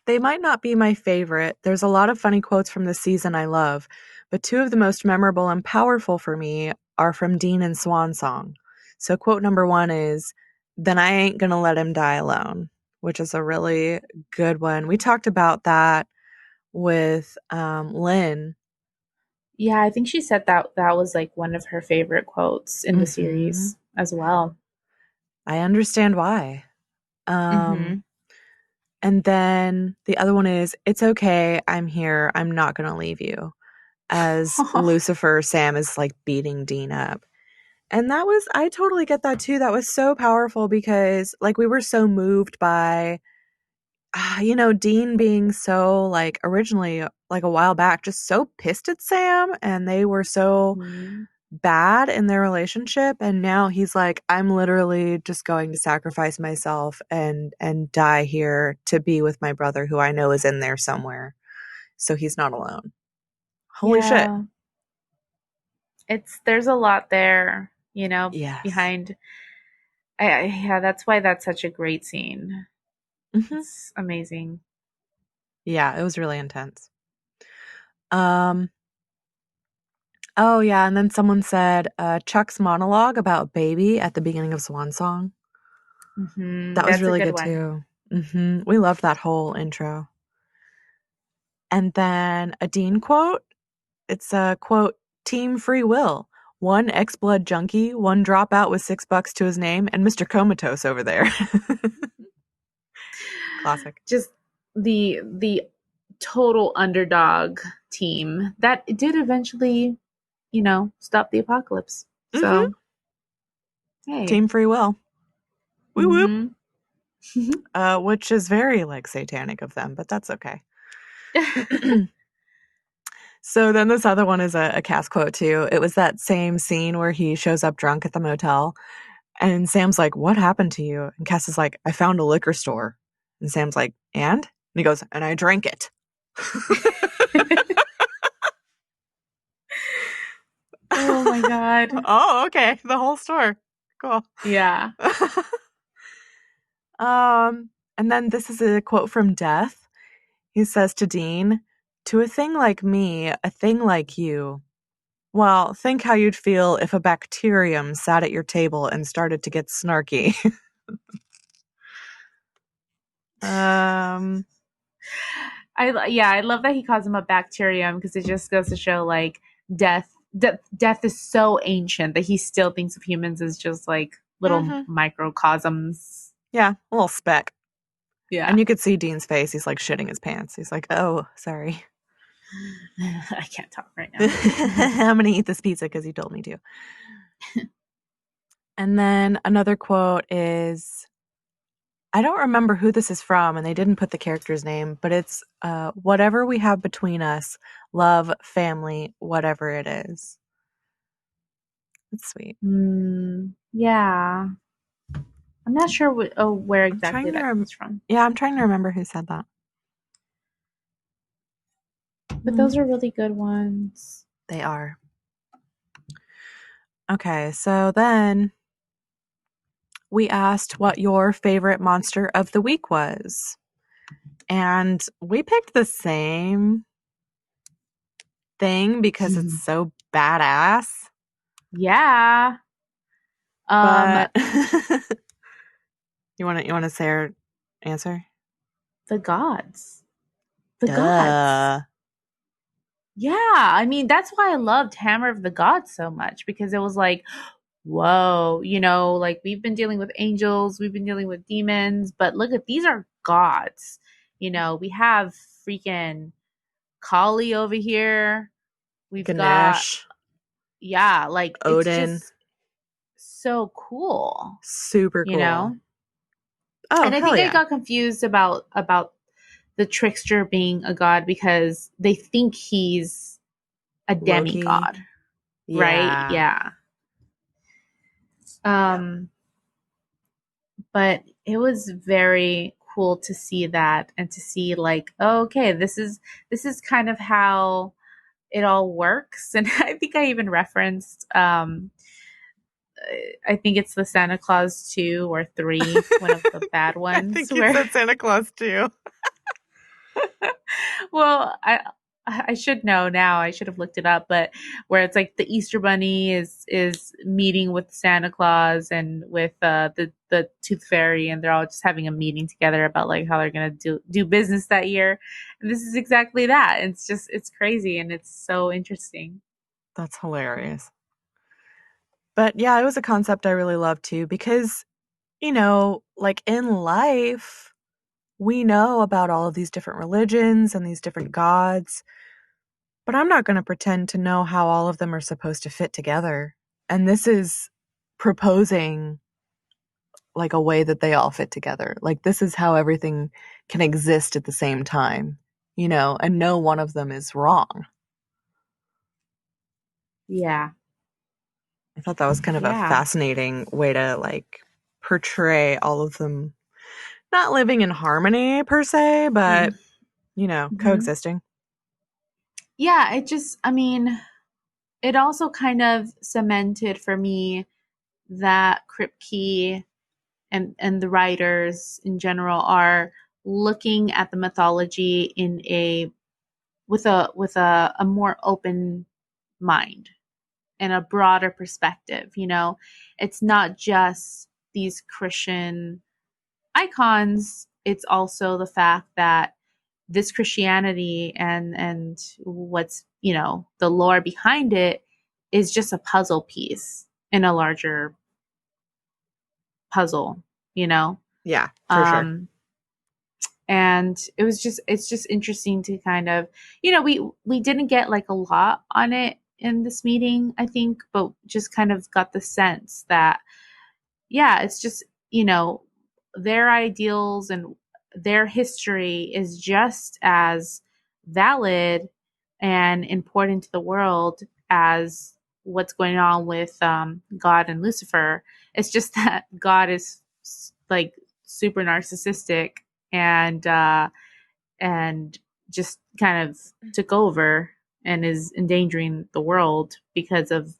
B: they might not be my favorite. There's a lot of funny quotes from this season I love, but 2 of the most memorable and powerful for me are from Dean and Swan Song. So quote number 1 is, then I ain't gonna let him die alone, which is a really good one. We talked about that with Lynn.
C: Yeah, I think she said that was like one of her favorite quotes in the
B: Hmm.
C: series as well.
B: I understand why.
C: Mm-hmm.
B: And then the other one is, it's okay, I'm here, I'm not gonna leave you. As Lucifer, Sam is like beating Dean up. And I totally get that too. That was so powerful because like we were so moved by, Dean being so like originally like a while back, just so pissed at Sam. And they were so
C: Mhm.
B: bad in their relationship, and now he's like, I'm literally just going to sacrifice myself and die here to be with my brother who I know is in there somewhere, so he's not alone. Holy shit.
C: Yeah. There's a lot there,
B: Yes.
C: behind. Yeah, that's why that's such a great scene.
B: Hmm.
C: It's amazing.
B: Yeah, it was really intense. um oh yeah, and then someone said Chuck's monologue about baby at the beginning of Swan Song. That was
C: That's a
B: really
C: good
B: good
C: one.
B: too. We loved that whole intro. And then a Dean quote. It's a quote, Team Free Will. One ex-blood junkie, one dropout with $6 to his name, and Mr. Comatose over there. Classic.
C: Just the total underdog team that did eventually, stop the apocalypse.
B: Hmm.
C: So, hey.
B: Team Free Will. Woo whoop.
C: Mhm.
B: Which is very like satanic of them, but that's okay. So then this other one is a cast quote too. It was that same scene where he shows up drunk at the motel, and Sam's like, "What happened to you?" And Cass is like, "I found a liquor store." And Sam's like, "And?" And he goes, "And I drank it."
C: Oh my god.
B: Oh, okay. The whole store. Cool.
C: Yeah.
B: And then this is a quote from Death. He says to Dean, "To a thing like me, a thing like you. Well, think how you'd feel if a bacterium sat at your table and started to get snarky." um,
C: I love that he calls him a bacterium because it just goes to show like death is so ancient that he still thinks of humans as just like little
B: mhm.
C: microcosms.
B: Yeah, a little speck.
C: Yeah.
B: And you could see Dean's face. He's like shitting his pants. He's like, "Oh, sorry."
C: I can't talk right now.
B: I'm going to eat this pizza because you told me to. And then another quote is, I don't remember who this is from, and they didn't put the character's name, but it's whatever we have between us, love, family, whatever it is. It's sweet.
C: Yeah. I'm not sure where
B: I'm
C: exactly
B: trying to
C: that comes from,
B: yeah, I'm trying to remember who said that.
C: but
B: Mm,
C: those are really good ones.
B: they are. Okay, so then we asked what your favorite monster of the week was. And we picked the same thing because it's so badass.
C: Yeah. Um,
B: But you want to say our answer?
C: the gods. The gods.
B: Duh.
C: Yeah, I mean that's why I loved Hammer of the Gods so much because it was like, whoa, like we've been dealing with angels, we've been dealing with demons, but look at these are gods. We have freaking Kali over here. We've got
B: Ganesh,
C: yeah, like it's
B: Odin,
C: just so cool,
B: super
C: you
B: cool.
C: know?
B: Oh,
C: And I
B: hell
C: think I
B: yeah.
C: got confused about the trickster being a god because they think he's a
B: Loki.
C: demigod, right?
B: Yeah.
C: Yeah.
B: Yep.
C: Um, but it was very cool to see that and to see like, oh, okay, this is kind of how it all works. And I think I even referenced I think it's the Santa Claus 2 or 3, one of the bad
B: I
C: ones
B: think you
C: where
B: said Santa Claus too.
C: well, I should know now. I should have looked it up, but where it's like the Easter Bunny is meeting with Santa Claus and with the Tooth Fairy, and they're all just having a meeting together about like how they're gonna do business that year. And this is exactly that. It's crazy and it's so interesting.
B: That's hilarious. But yeah, it was a concept I really loved too because, like in life, we know about all of these different religions and these different gods, but I'm not going to pretend to know how all of them are supposed to fit together. And this is proposing like a way that they all fit together. Like this is how everything can exist at the same time, and no one of them is wrong.
C: Yeah.
B: I thought that was kind of a
C: Yeah.
B: fascinating way to like portray all of them not living in harmony per se, but
C: Mm-hmm.
B: coexisting.
C: Yeah, I mean, it also kind of cemented for me that Kripke and the writers in general are looking at the mythology in a with a more open mind and a broader perspective. It's not just these Christian icons, it's also the fact that this Christianity and what's, the lore behind it is just a puzzle piece in a larger puzzle, you know?
B: Yeah, for sure.
C: Um, and it's just interesting to kind of, we didn't get like a lot on it in this meeting, I think, but just kind of got the sense that, yeah, it's just, their ideals and their history is just as valid and important to the world as what's going on with God and Lucifer. It's just that God is like super narcissistic and just kind of took over and is endangering the world of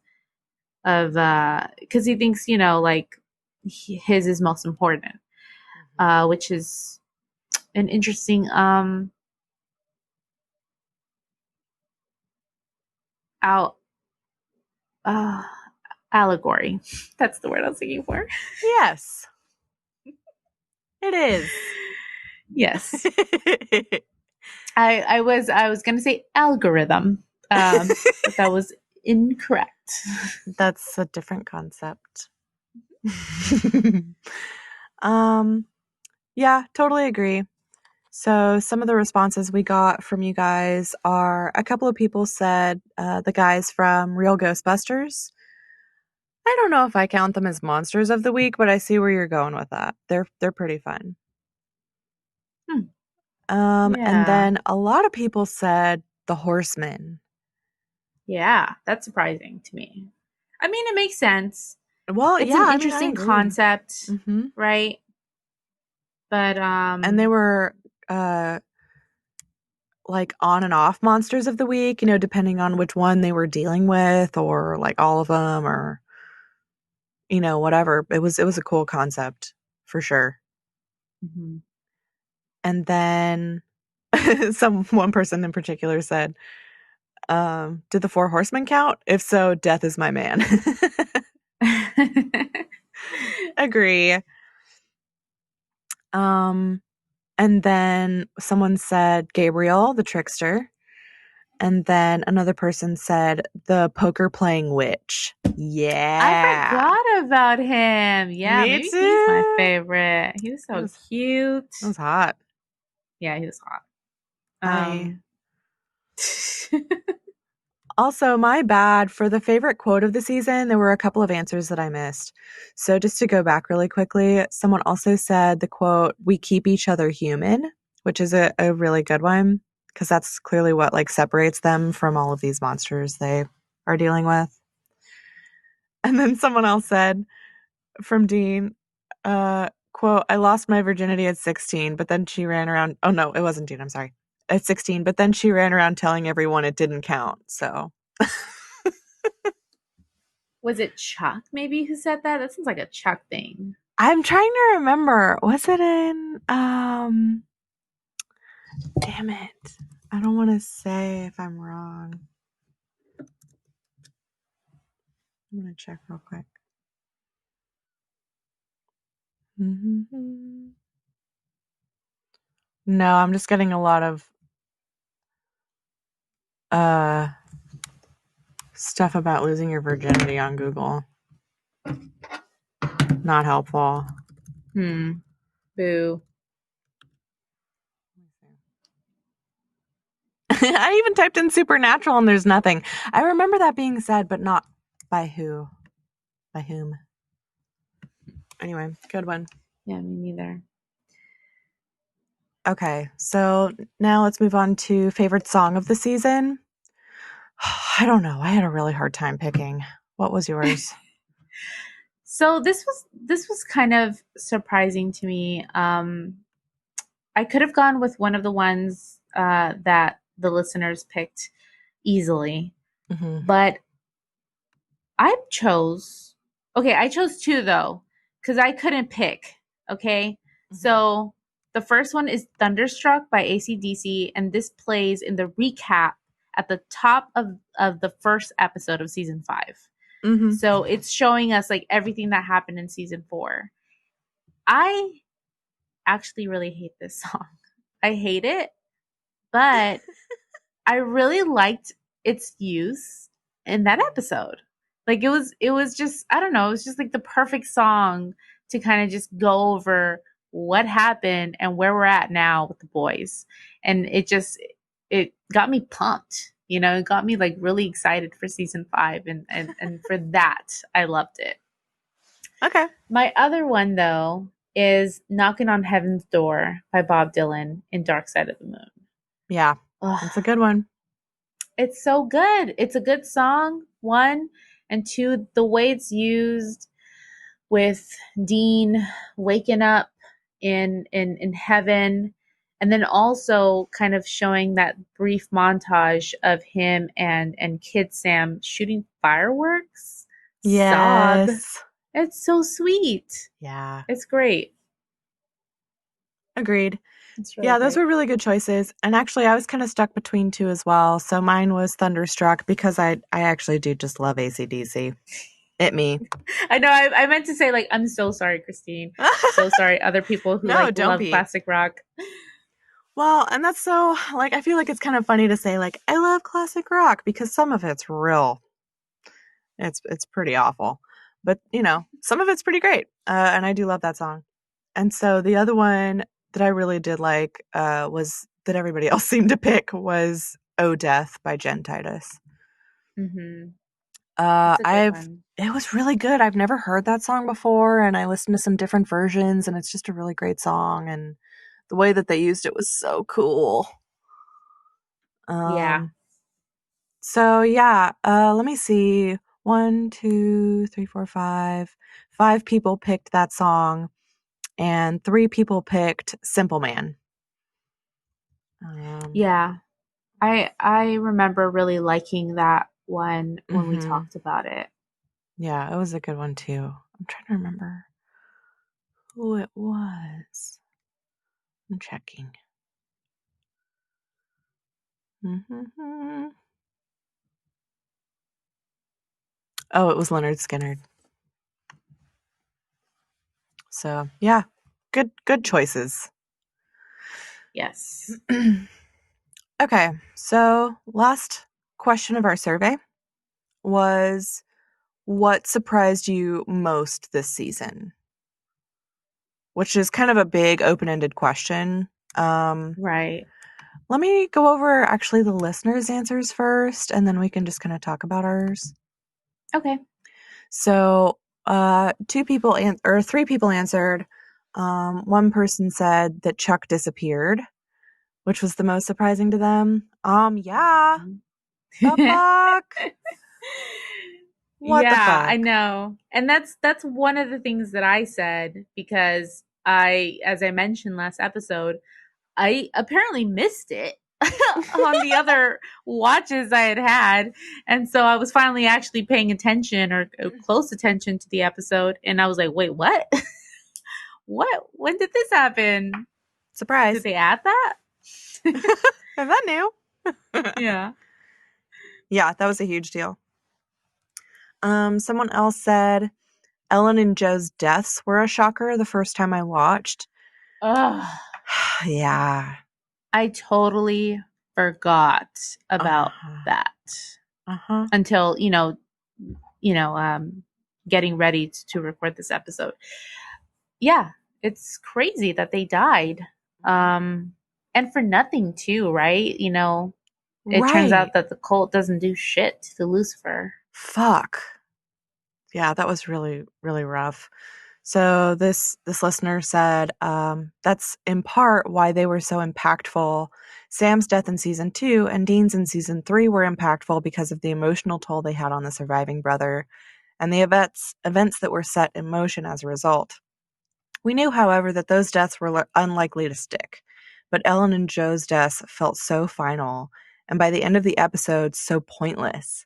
C: because he thinks like his is most important, which is an interesting out uh allegory. That's the word I was looking for.
B: Yes, it is.
C: Yes. I was gonna say algorithm, but that was incorrect.
B: That's a different concept. um, yeah, totally agree. So some of the responses we got from you guys are a couple of people said the guys from Real Ghostbusters. I don't know if I count them as monsters of the week, but I see where you're going with that. They're pretty fun.
C: Hmm.
B: And
C: Yeah.
B: then a lot of people said the Horsemen.
C: Yeah, that's surprising to me. I mean, it makes sense.
B: Well,
C: It's
B: yeah,
C: an
B: I mean, I
C: interesting
B: agree.
C: concept,
B: Hmm.
C: right? But
B: And they were uh like on and off monsters of the week, depending on which one they were dealing with or like all of them or whatever. It was a cool concept for sure.
C: mhm.
B: And then one person in particular said, did the four horsemen count? If so, death is my man. Agree. Um and then someone said Gabriel, the trickster. And then another person said the poker playing witch.
C: I
B: Yeah.
C: forgot about him. Yeah,
B: Me
C: maybe he's my
B: too.
C: favorite. He was
B: It
C: so
B: was
C: cute.
B: it was hot.
C: Yeah, he was hot.
B: I
C: Um
B: also my bad for the favorite quote of the season. There were a couple of answers that I missed. So just to go back really quickly, someone also said the quote, "We keep each other human," which is a really good one because that's clearly what like separates them from all of these monsters they are dealing with. And then someone else said from Dean, quote, "I lost my virginity at 16, but then she ran around." Oh, no, it wasn't Dean. I'm sorry. At 16, but then she ran around telling everyone it didn't count. So
C: was it Chuck maybe who said that? That sounds like a Chuck thing.
B: I'm trying to remember. Was it in, damn it. I don't want to say if I'm wrong. I'm going to check real quick. Mm-hmm. No, I'm just getting a lot of uh stuff about losing your virginity on Google. Not helpful.
C: Boo.
B: I even typed in supernatural and there's nothing. I remember that being said, but not by who. By whom. Anyway, good one.
C: Yeah, me neither.
B: Okay, so now let's move on to favorite song of the season. I don't know. I had a really hard time picking. What was yours?
C: So this was kind of surprising to me. I could have gone with one of the ones that the listeners picked easily,
B: Mm-hmm.
C: but I chose two though, because I couldn't pick. Okay.
B: Mm-hmm.
C: So the first one is Thunderstruck by AC/DC, and this plays in the recap at the top of the first episode of season 5.
B: Mm-hmm.
C: So it's showing us like everything that happened in season 4. I actually really hate this song. I hate it, but I really liked its use in that episode. Like it was just, I don't know, it was just like the perfect song to kind of just go over what happened and where we're at now with the boys. And it got me pumped. It got me like really excited for season 5, and for that I loved it.
B: Okay.
C: My other one though is Knocking on Heaven's Door by Bob Dylan in Dark Side of the Moon.
B: Yeah.
C: Ugh.
B: That's a good one.
C: It's so good. It's a good song, one. And two, the way it's used with Dean waking up in heaven, and then also kind of showing that brief montage of him and Kid Sam shooting fireworks. Sob.
B: Yes.
C: It's so sweet.
B: Yeah.
C: It's great.
B: Agreed.
C: It's really
B: Yeah, those
C: great.
B: were really good choices. And actually, I was kind of stuck between two as well. So mine was Thunderstruck because I actually do just love AC/DC. It me.
C: I know. I meant to say, like, I'm so sorry, Christine. So sorry, other people who
B: No,
C: like
B: don't
C: love
B: be.
C: classic rock.
B: Well, and that's so, like, I feel like it's kind of funny to say, like, I love classic rock because some of it's real. It's pretty awful. But, some of it's pretty great. And I do love that song. And so the other one that I really did like was that everybody else seemed to pick was Oh Death by Jen Titus.
C: Mm-hmm. That's a good one.
B: It was really good. I've never heard that song before, and I listened to some different versions, and it's just a really great song, and the way that they used it was so cool.
C: Yeah.
B: So yeah, let me see. 1, 2, 3, 4, 5. 5 people picked that song, and 3 people picked Simple Man.
C: Yeah. I remember really liking that one when we
B: Mm-hmm.
C: talked about it.
B: Yeah, it was a good one too. I'm trying to remember who it was. I'm checking. Mm-hmm. Oh, it was Leonard Skinner. So yeah, good choices.
C: Yes.
B: Okay, so last question of our survey was, what surprised you most this season? Which is kind of a big open-ended question.
C: Right.
B: Let me go over actually the listeners' answers first, and then we can just kind of talk about ours.
C: Okay.
B: So, 3 people answered. One person said that Chuck disappeared, which was the most surprising to them. Yeah. The fuck? What the
C: Yeah, I
B: fuck?
C: know. And that's one of the things that I said, because as I mentioned last episode, I apparently missed it on the other watches I had had. And so I was finally actually paying attention, or close attention to the episode. And I was like, wait, what? What? When did this happen? Did
B: Surprise.
C: they add that?
B: Is that new?
C: Yeah.
B: Yeah, that was a huge deal. Someone else said Ellen and Joe's deaths were a shocker the first time I watched.
C: Ugh.
B: Yeah.
C: I totally forgot about that
B: Uh-huh.
C: until, getting ready to record this episode. Yeah, it's crazy that they died. And for nothing too, right? It turns
B: Right.
C: out that the cult doesn't do shit to Lucifer.
B: Fuck. Yeah, that was really, really rough. So this listener said, that's in part why they were so impactful. Sam's death in season 2 and Dean's in season 3 were impactful because of the emotional toll they had on the surviving brother. and the events that were set in motion as a result. We knew, however, that those deaths were unlikely to stick, but Ellen and Joe's deaths felt so final, and by the end of the episode, so pointless.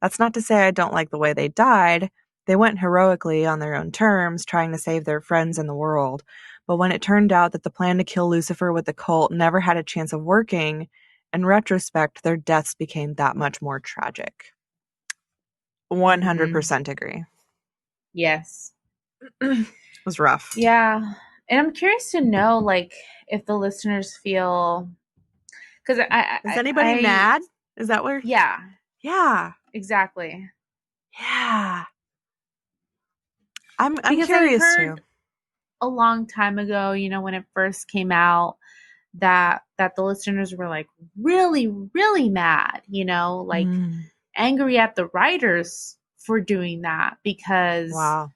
B: That's not to say I don't like the way they died. They went heroically on their own terms, trying to save their friends and the world. But when it turned out that the plan to kill Lucifer with the cult never had a chance of working, in retrospect, their deaths became that much more tragic. 100% agree.
C: Yes.
B: It was rough.
C: Yeah. And I'm curious to know, like, if the listeners feel, because
B: Is anybody mad? Is that where?
C: Yeah.
B: Yeah.
C: Exactly.
B: Yeah. I'm
C: Because
B: curious
C: I heard
B: too.
C: a long time ago, when it first came out, that the listeners were like really, really mad, like angry at the writers for doing that because
B: Wow.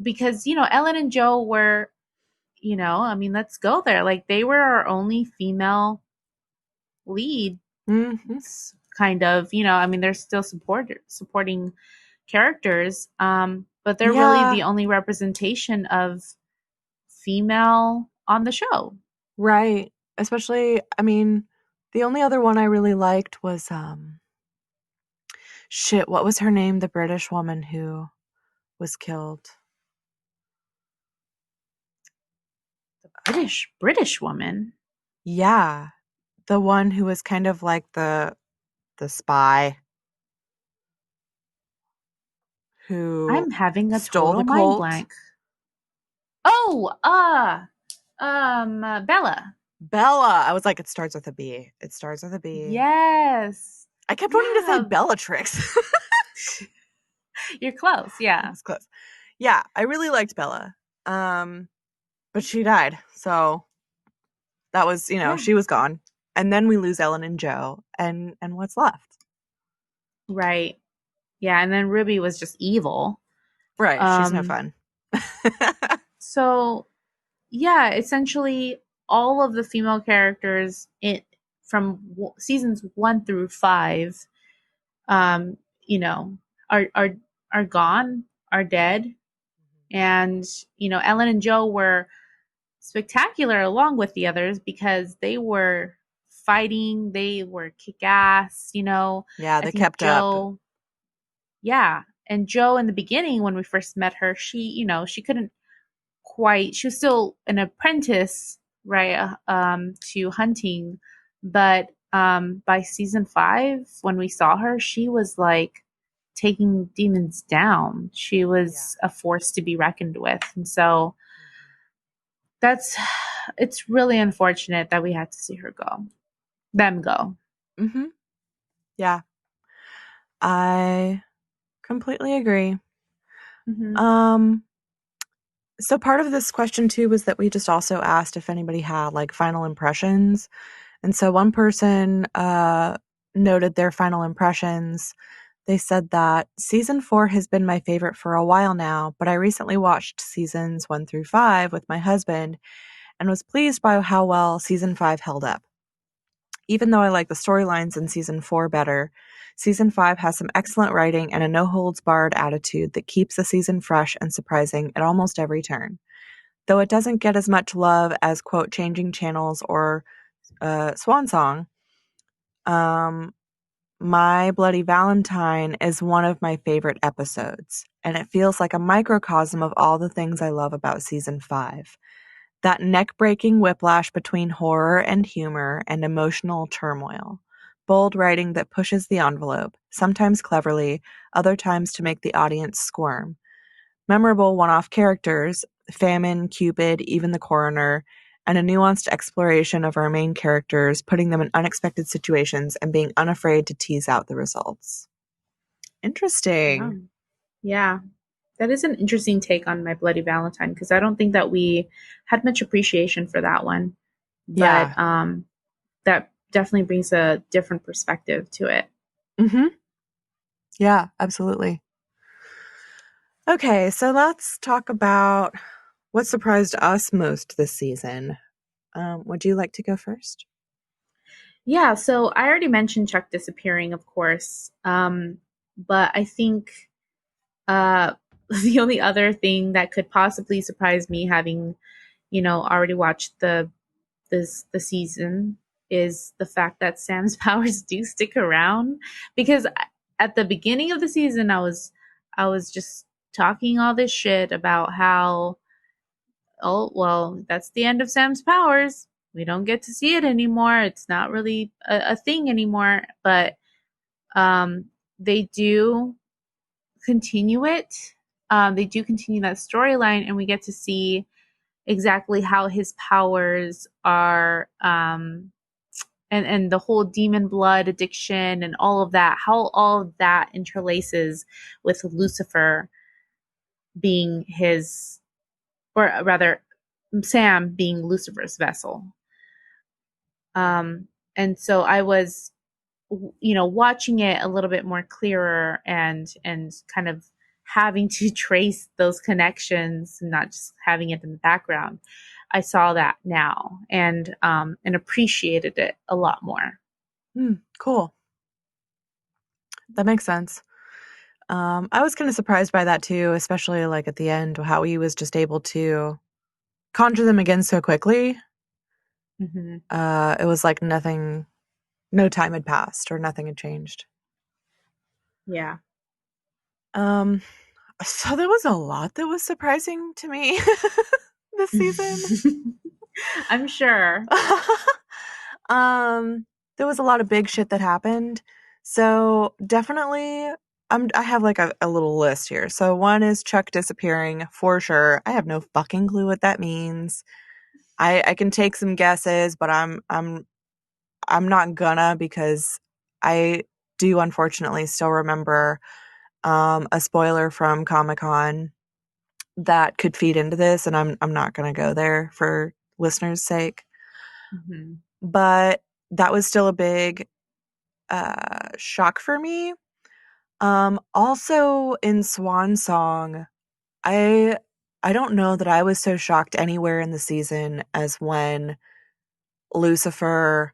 C: Ellen and Joe were, I mean, let's go there. Like they were our only female lead, kind of, I mean, they're still supporting characters, but they're really the only representation of female on the show.
B: Right. Especially, I mean, the only other one I really liked was what was her name? The British woman who was killed.
C: The British woman?
B: Yeah. The one who was kind of like the spy who
C: I'm having a
B: stole
C: total
B: the
C: mind
B: cult.
C: blank. Oh, Bella.
B: Bella. I was like, it starts with a B. It starts with a B.
C: Yes.
B: I kept wanting to say Bellatrix.
C: You're close, yeah.
B: I was close. Yeah, I really liked Bella. But she died. So that was, she was gone. And then we lose Ellen and Joe. And what's left?
C: Right. Yeah, and then Ruby was just evil.
B: Right. She's no fun.
C: So, yeah, essentially all of the female characters from seasons 1 through 5 you know, are gone, are dead. And, Ellen and Joe were spectacular along with the others because they were fighting, they were kick ass,
B: Yeah, they
C: I think
B: kept
C: Joe,
B: up.
C: yeah. And Joe in the beginning when we first met her, she couldn't quite, she was still an apprentice, right, to hunting, but by season 5 when we saw her, she was like taking demons down. She was a force to be reckoned with. And so it's really unfortunate that we had to see them go.
B: Mm-hmm. Yeah. I completely agree.
C: Mm-hmm.
B: So part of this question too was that we just also asked if anybody had like final impressions. And so one person noted their final impressions. They said that season 4 has been my favorite for a while now, but I recently watched seasons 1 through 5 with my husband and was pleased by how well season 5 held up. Even though I like the storylines in season 4 better, season 5 has some excellent writing and a no-holds-barred attitude that keeps the season fresh and surprising at almost every turn. Though it doesn't get as much love as, quote, Changing Channels or Swan Song, My Bloody Valentine is one of my favorite episodes, and it feels like a microcosm of all the things I love about season 5. That neck-breaking whiplash between horror and humor and emotional turmoil. Bold writing that pushes the envelope, sometimes cleverly, other times to make the audience squirm. Memorable one-off characters, Famine, Cupid, even the coroner, and a nuanced exploration of our main characters, putting them in unexpected situations and being unafraid to tease out the results. Interesting.
C: Yeah. That is an interesting take on My Bloody Valentine because I don't think that we had much appreciation for that one. But
B: Yeah.
C: That definitely brings a different perspective to it.
B: Mm-hmm. Yeah, absolutely. Okay, so let's talk about what surprised us most this season. Would you like to go first?
C: Yeah, so I already mentioned Chuck disappearing, of course. But I think Uh, the only other thing that could possibly surprise me, having already watched the season, is the fact that Sam's powers do stick around. Because at the beginning of the season, I was just talking all this shit about how, oh well, that's the end of Sam's powers. We don't get to see it anymore. It's not really a thing anymore. But um, they do continue it. They do continue that storyline, and we get to see exactly how his powers are, and the whole demon blood addiction and all of that, how all of that interlaces with Lucifer being his, or rather, Sam being Lucifer's vessel. Um, and so I was, watching it a little bit more clearer, and kind of having to trace those connections, not just having it in the background. I saw that now, and appreciated it a lot more.
B: Cool. That makes sense. I was kind of surprised by that too, especially like at the end, how he was just able to conjure them again so quickly.
C: Mm-hmm.
B: It was like nothing, no time had passed or nothing had changed.
C: Yeah.
B: Um, so there was a lot that was surprising to me this season.
C: I'm sure.
B: um, there was a lot of big shit that happened. So definitely, I have like a little list here. So one is Chuck disappearing for sure. I have no fucking clue what that means. I can take some guesses, but I'm not gonna, because I do unfortunately still remember a spoiler from Comic-Con that could feed into this, and I'm not gonna go there for listeners' sake.
C: Mm-hmm.
B: But that was still a big shock for me. Also in Swan Song, I I don't know that I was so shocked anywhere in the season as when Lucifer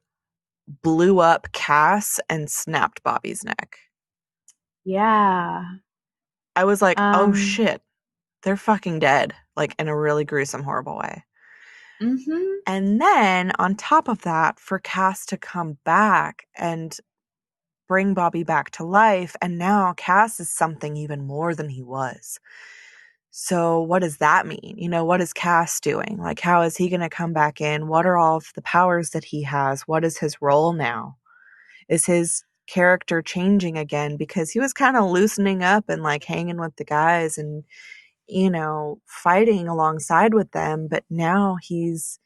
B: blew up Cass and snapped Bobby's neck.
C: Yeah.
B: I was like, oh
C: Um.
B: shit, they're fucking dead, like in a really gruesome, horrible way.
C: Mm-hmm.
B: And then on top of that, for Cass to come back and bring Bobby back to life, and now Cass is something even more than he was. So what does that mean? What is Cass doing? Like, how is he going to come back in? What are all of the powers that he has? What is his role now? Is his character changing again? Because he was kind of loosening up and like hanging with the guys and, fighting alongside with them. But now he's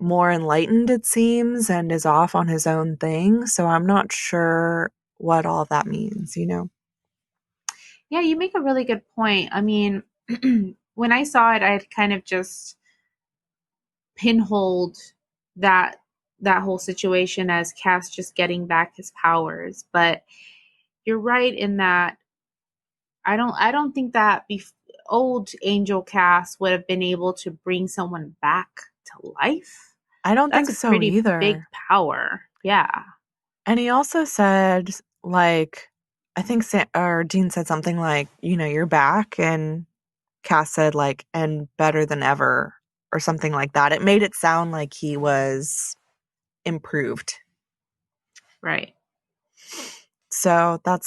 B: more enlightened, it seems, and is off on his own thing. So I'm not sure what all that means.
C: Yeah, you make a really good point. I mean, when I saw it, I had kind of just pinholed that that whole situation as Cass just getting back his powers. But you're right in that I don't think that old Angel Cass would have been able to bring someone back to life.
B: I don't
C: That's
B: think
C: a
B: so
C: pretty big
B: either.
C: power. Yeah.
B: And he also said, like, I think or Dean said something like, you're back. And Cass said, like, and better than ever, or something like that. It made it sound like he was improved.
C: Right.
B: So that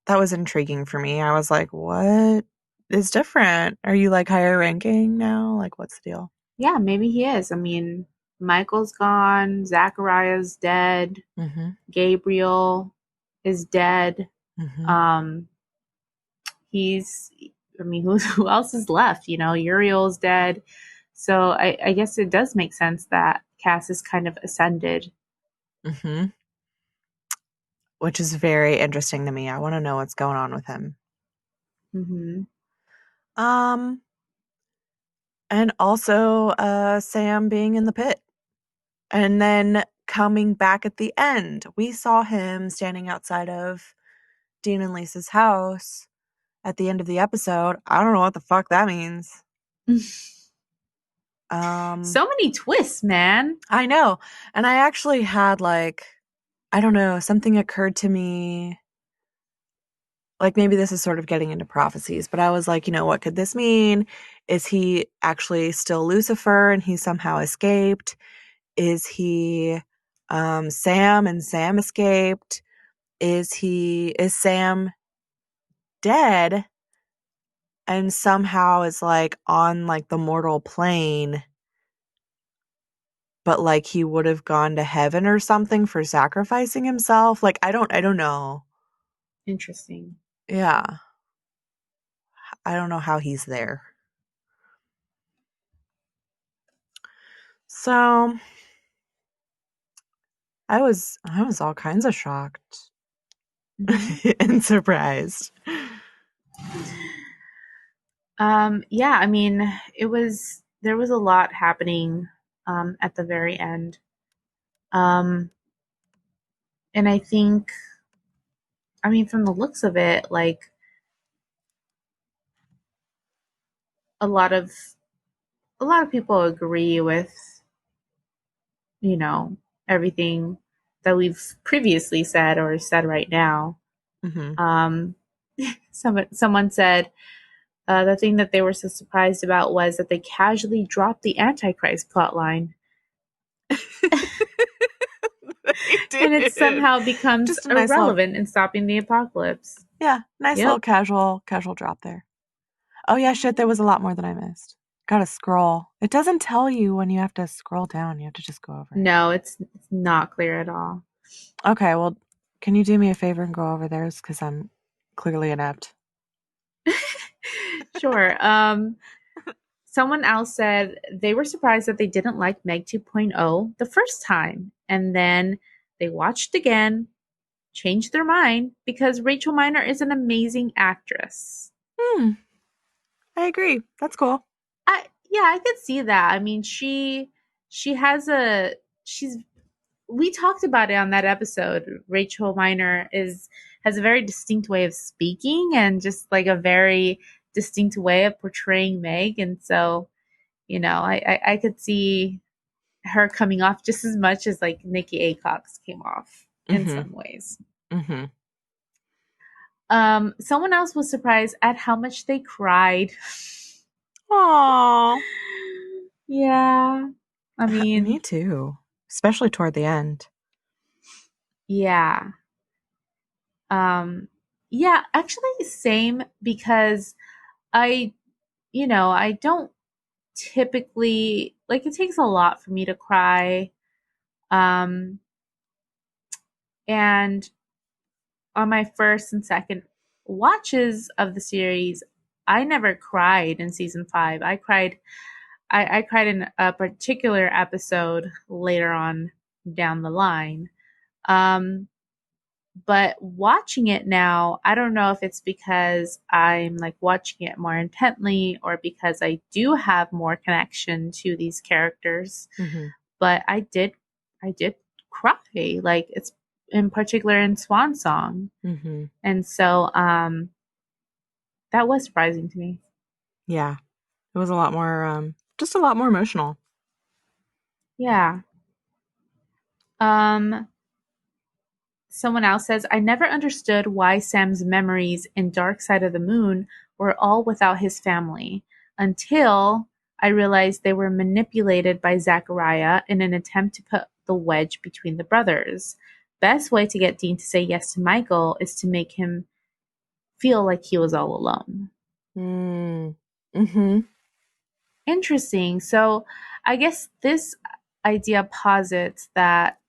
B: was intriguing for me. I was like, what is different? Are you like higher ranking now? Like, what's the deal?
C: Yeah, maybe he is. I mean, Michael's gone, Zachariah's dead,
B: Mm-hmm.
C: Gabriel is dead.
B: Mm-hmm.
C: Um he's I mean, who else is left? Uriel's dead. So I guess it does make sense that Cass is kind of ascended.
B: Mm-hmm. Which is very interesting to me. I want to know what's going on with him.
C: Mm-hmm.
B: Um, and also Sam being in the pit. And then coming back at the end. We saw him standing outside of Dean and Lisa's house at the end of the episode. I don't know what the fuck that means.
C: So many twists, man.
B: I know. And I actually had like, I don't know, something occurred to me like maybe this is sort of getting into prophecies, but I was like, what could this mean? Is he actually still Lucifer and he somehow escaped? Is he Sam and Sam escaped? Is Sam dead and somehow is like on like the mortal plane, but like he would have gone to heaven or something for sacrificing himself? Like I don't know.
C: Interesting.
B: Yeah. I don't know how he's there. So I was all kinds of shocked and surprised.
C: Yeah, I mean, there was a lot happening at the very end. Um, and I think, I mean, from the looks of it, like a lot of a lot of people agree with, you know, everything that we've previously said or said right now.
B: Mm-hmm.
C: Um, someone said the thing that they were so surprised about was that they casually dropped the Antichrist plotline,
B: They
C: and it
B: did.
C: somehow becomes
B: Just a nice little,
C: irrelevant in stopping the apocalypse.
B: yeah, nice little
C: Yep.
B: casual drop there. Oh yeah, shit, there was a lot more than I missed. Gotta scroll. It doesn't tell you when you have to scroll down. You have to just go over it.
C: No, it's not clear at all.
B: Okay, well, can you do me a favor and go over theirs? Because I'm clearly inept.
C: Sure. Someone else said they were surprised that they didn't like Meg 2.0 the first time, and then they watched again, changed their mind because Rachel Miner is an amazing actress.
B: Hmm, I agree. That's cool.
C: Yeah, I could see that. I mean, she has a she's we talked about it on that episode. Rachel Miner is has a very distinct way of speaking and just like a very distinct way of portraying Meg, and so I could see her coming off just as much as like Nikki Acox came off in
B: Mm-hmm.
C: some ways.
B: Mm-hmm.
C: Someone else was surprised at how much they cried.
B: Aww.
C: Yeah. I
B: Me
C: mean,
B: too. Especially toward the end.
C: yeah. Um, yeah, actually same because I, I don't typically like it takes a lot for me to cry. Um, and on my first and second watches of the series, I never cried in season 5. I cried in a particular episode later on down the line. Um, but watching it now, I don't know if it's because I'm like watching it more intently or because I do have more connection to these characters.
B: Mm-hmm.
C: But I did cry. Like it's in particular in Swan Song.
B: Mm-hmm.
C: And so that was surprising to me.
B: Yeah. It was a lot more, just a lot more emotional.
C: Yeah. Um Someone else says, I never understood why Sam's memories in Dark Side of the Moon were all without his family until I realized they were manipulated by Zachariah in an attempt to put the wedge between the brothers. Best way to get Dean to say yes to Michael is to make him feel like he was all alone.
B: Mm. Mm-hmm.
C: Interesting. So I guess this idea posits that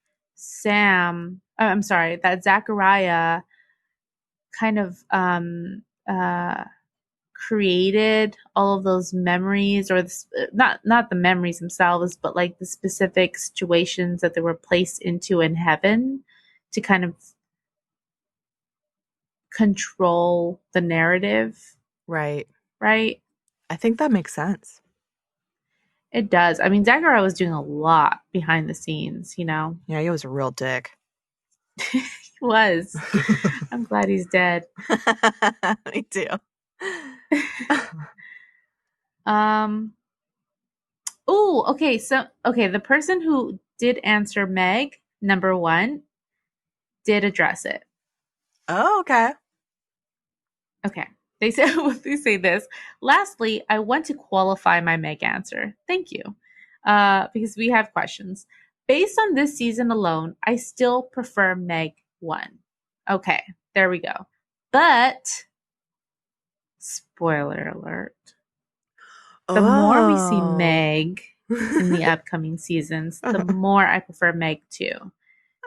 C: I'm sorry, that Zachariah kind of created all of those memories, or not the memories themselves, but like the specific situations that they were placed into in heaven to kind of control the narrative,
B: Right.
C: right?
B: I think that makes sense.
C: It does. I mean, Zachariah was doing a lot behind the scenes,
B: Yeah, he was a real dick.
C: He was. I'm glad he's dead.
B: Me too.
C: Um, oh, okay. So, okay, the person who did answer Meg, number one, did address it.
B: Oh, okay.
C: Okay. They say this. Lastly, I want to qualify my Meg answer. Thank you. Because we have questions. Based on this season alone, I still prefer Meg 1. Okay, there we go. But spoiler alert. The more we see Meg in the upcoming seasons, the more I prefer Meg 2,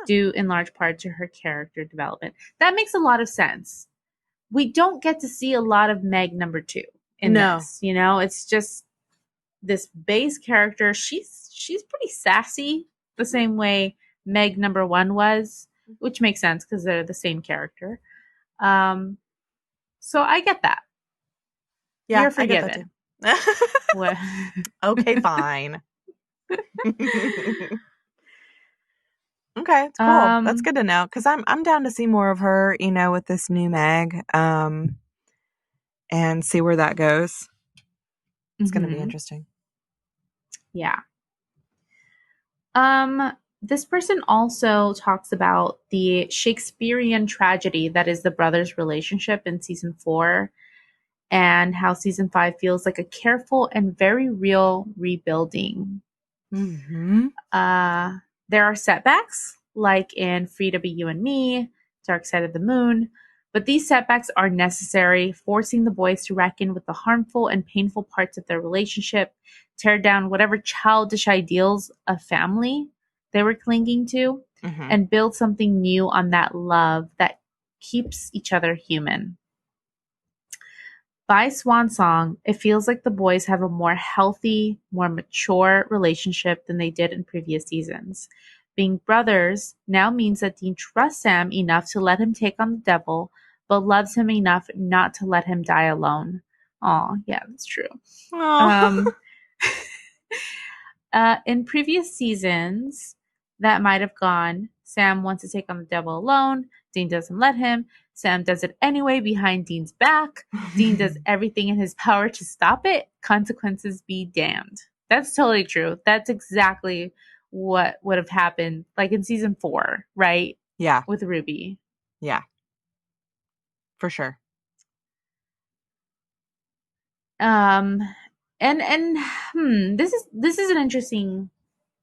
C: due in large part to her character development. That makes a lot of sense. We don't get to see a lot of Meg number 2 in this. You know, it's just this base character. She's pretty sassy, the same way Meg number 1 was, which makes sense because they're the same character. So I get that.
B: Yeah,
C: You're forgiven.
B: I get that too. Okay, fine. Okay, it's cool. That's good to know because I'm down to see more of her, you know, with this new Meg, and see where that goes. It's going to be interesting.
C: Yeah. This person also talks about the Shakespearean tragedy that is the brothers' relationship in season 4, and how season 5 feels like a careful and very real rebuilding. There are setbacks, like in Free to Be You and Me, Dark Side of the Moon, but these setbacks are necessary, forcing the boys to reckon with the harmful and painful parts of their relationship, tear down whatever childish ideals of family they were clinging to, and build something new on that love that keeps each other human. By Swan Song, it feels like the boys have a more healthy, more mature relationship than they did in previous seasons. Being brothers now means that Dean trusts Sam enough to let him take on the devil, but loves him enough not to let him die alone. Aw, yeah, that's true. In previous seasons, that might have gone, Sam wants to take on the devil alone. Dean doesn't let him. Sam does it anyway behind Dean's back. Dean does everything in his power to stop it. Consequences be damned. That's totally true. That's exactly what would have happened, like in season 4, right?
B: Yeah.
C: With Ruby.
B: Yeah. For sure.
C: This is an interesting